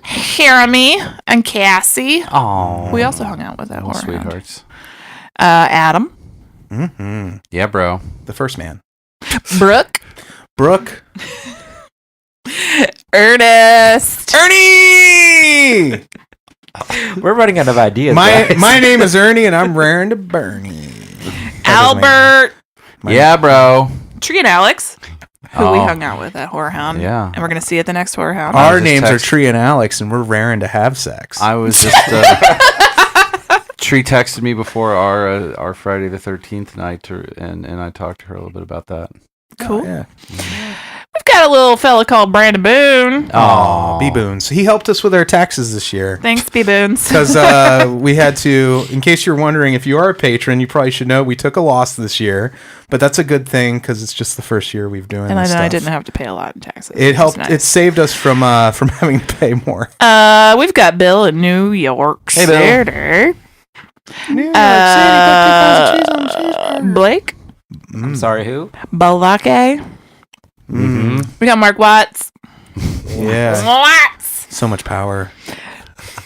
Jeremy and Cassie, Oh, we also hung out with at Horror Hound. sweethearts. Adam, Mm-hmm. Yeah, bro. The first man, Brooke, Brooke, Ernest, Ernie. We're running out of ideas. My guys. name is Ernie, and I'm raring to Bernie. Albert, Yeah, bro. Tree and Alex, who we hung out with at Horror Hound. Yeah. And we're going to see at the next Horror Hound. Our names are Tree and Alex, and we're raring to have sex. I was just Tree texted me before our Friday the 13th night, and I talked to her a little bit about that. Cool. Oh, yeah. We've got a little fella called Brandon Boone. Oh, B-Boons. He helped us with our taxes this year. Thanks, B-Boons. Because we had to, in case you're wondering, if you are a patron, you probably should know we took a loss this year. But that's a good thing because it's just the first year we've doing and this stuff. I didn't have to pay a lot in taxes. It helped. Nice. It saved us from having to pay more. We've got Bill in New York Hey, Bill. City. New York City, put 2 pounds of cheese on the cheeseburger. Blake. I'm sorry, who? Balake. Mm-hmm. We got Mark Watts. Yeah, Watts. so much power.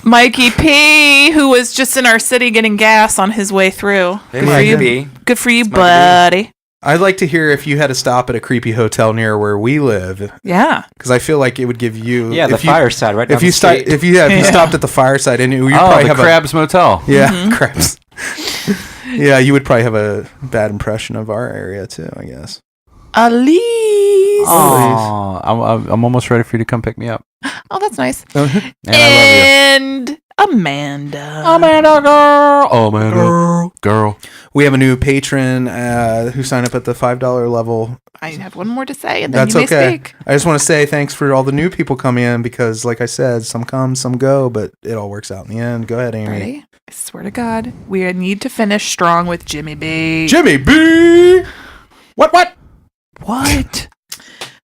Mikey P, who was just in our city getting gas on his way through. Hey, Good for Mikey you. B. Good for you, Mikey B. buddy. I'd like to hear if you had to stop at a creepy hotel near where we live, Yeah. because I feel like it would give you. Yeah, the if you, fireside, right down If you the street. if you stopped at the fireside, and you Oh, probably the have Crabs Motel. crabs. Yeah, you would probably have a bad impression of our area too, I guess. Elise. Oh, I'm almost ready for you to come pick me up. Oh, that's nice. And I love And Amanda. Amanda girl. Oh, Amanda girl. We have a new patron who signed up at the $5 level. I have one more to say, and then That's you may okay. speak. I just want to say thanks for all the new people coming in because, like I said, some come, some go, but it all works out in the end. Go ahead, Amy. Ready? I swear to God, we need to finish strong with Jimmy B. Jimmy B. What? What?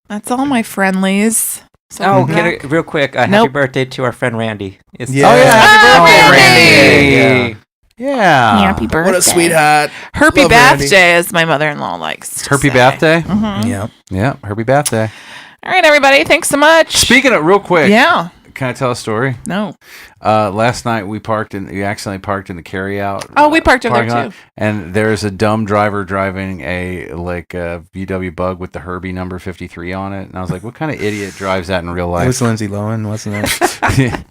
That's all my friendlies. So Oh, I'm back. real quick, happy Nope. birthday to our friend Randy. Yeah. Oh, yeah. Happy birthday, Randy. Yeah. Happy birthday. What a sweetheart. Herpy Love Bath Randy. Day, as my mother-in-law likes to Herpy say. Bath Day? Mhm. Yeah. Yeah, Herpy Bath Day. All right, everybody. Thanks so much. Speaking of, real quick. Yeah. Can I tell a story? No. Last night we accidentally parked in the carryout. Oh, we parked in there, parking lot, too. And there's a dumb driver driving a VW Bug with the Herbie number 53 on it. And I was like, what kind of idiot drives that in real It life? was Lindsay Lohan, wasn't it?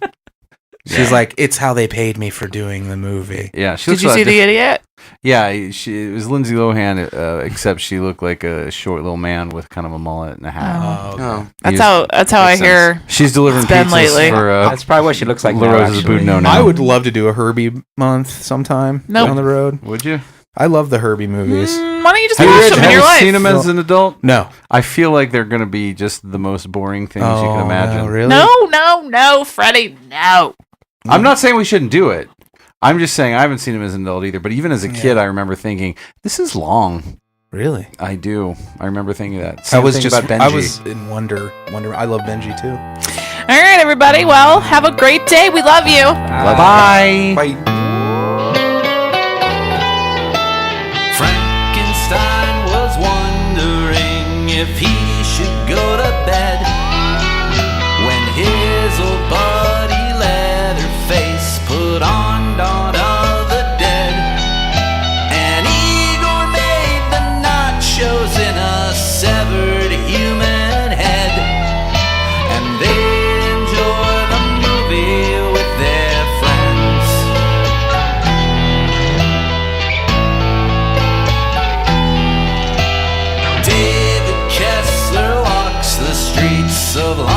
She's like, it's how they paid me for doing the movie. Yeah, she Did looks you like see the idiot? Yeah, it was Lindsay Lohan, except she looked like a short little man with kind of a mullet and a hat. Oh, That's how I Makes hear. sense. She's delivering it's been pizzas lately. for that's probably what she looks like La now, Rosa's actually. Boudinot now. I would love to do a Herbie month sometime Nope. down the road. Would you? I love the Herbie movies. Why don't you just Have watch you, them in have your you life? seen them as an adult? No. I feel like they're going to be just the most boring things you can imagine. No, really? No, Freddie, no. I'm not saying we shouldn't do it. I'm just saying I haven't seen them as an adult either. But even as a kid, I remember thinking, this is long. Really? I do. I remember thinking that. I Same was thing just about Benji. I was in wonder. I love Benji too. All right, everybody. Well, have a great day. We love you. Bye. Bye. Frankenstein was wondering if he should go to bed when his old buddy Leatherface put on Dawn of the Dead. And Igor made the nachos in a severed human head, and they'd enjoy the movie with their friends. David Kessler walks the streets of London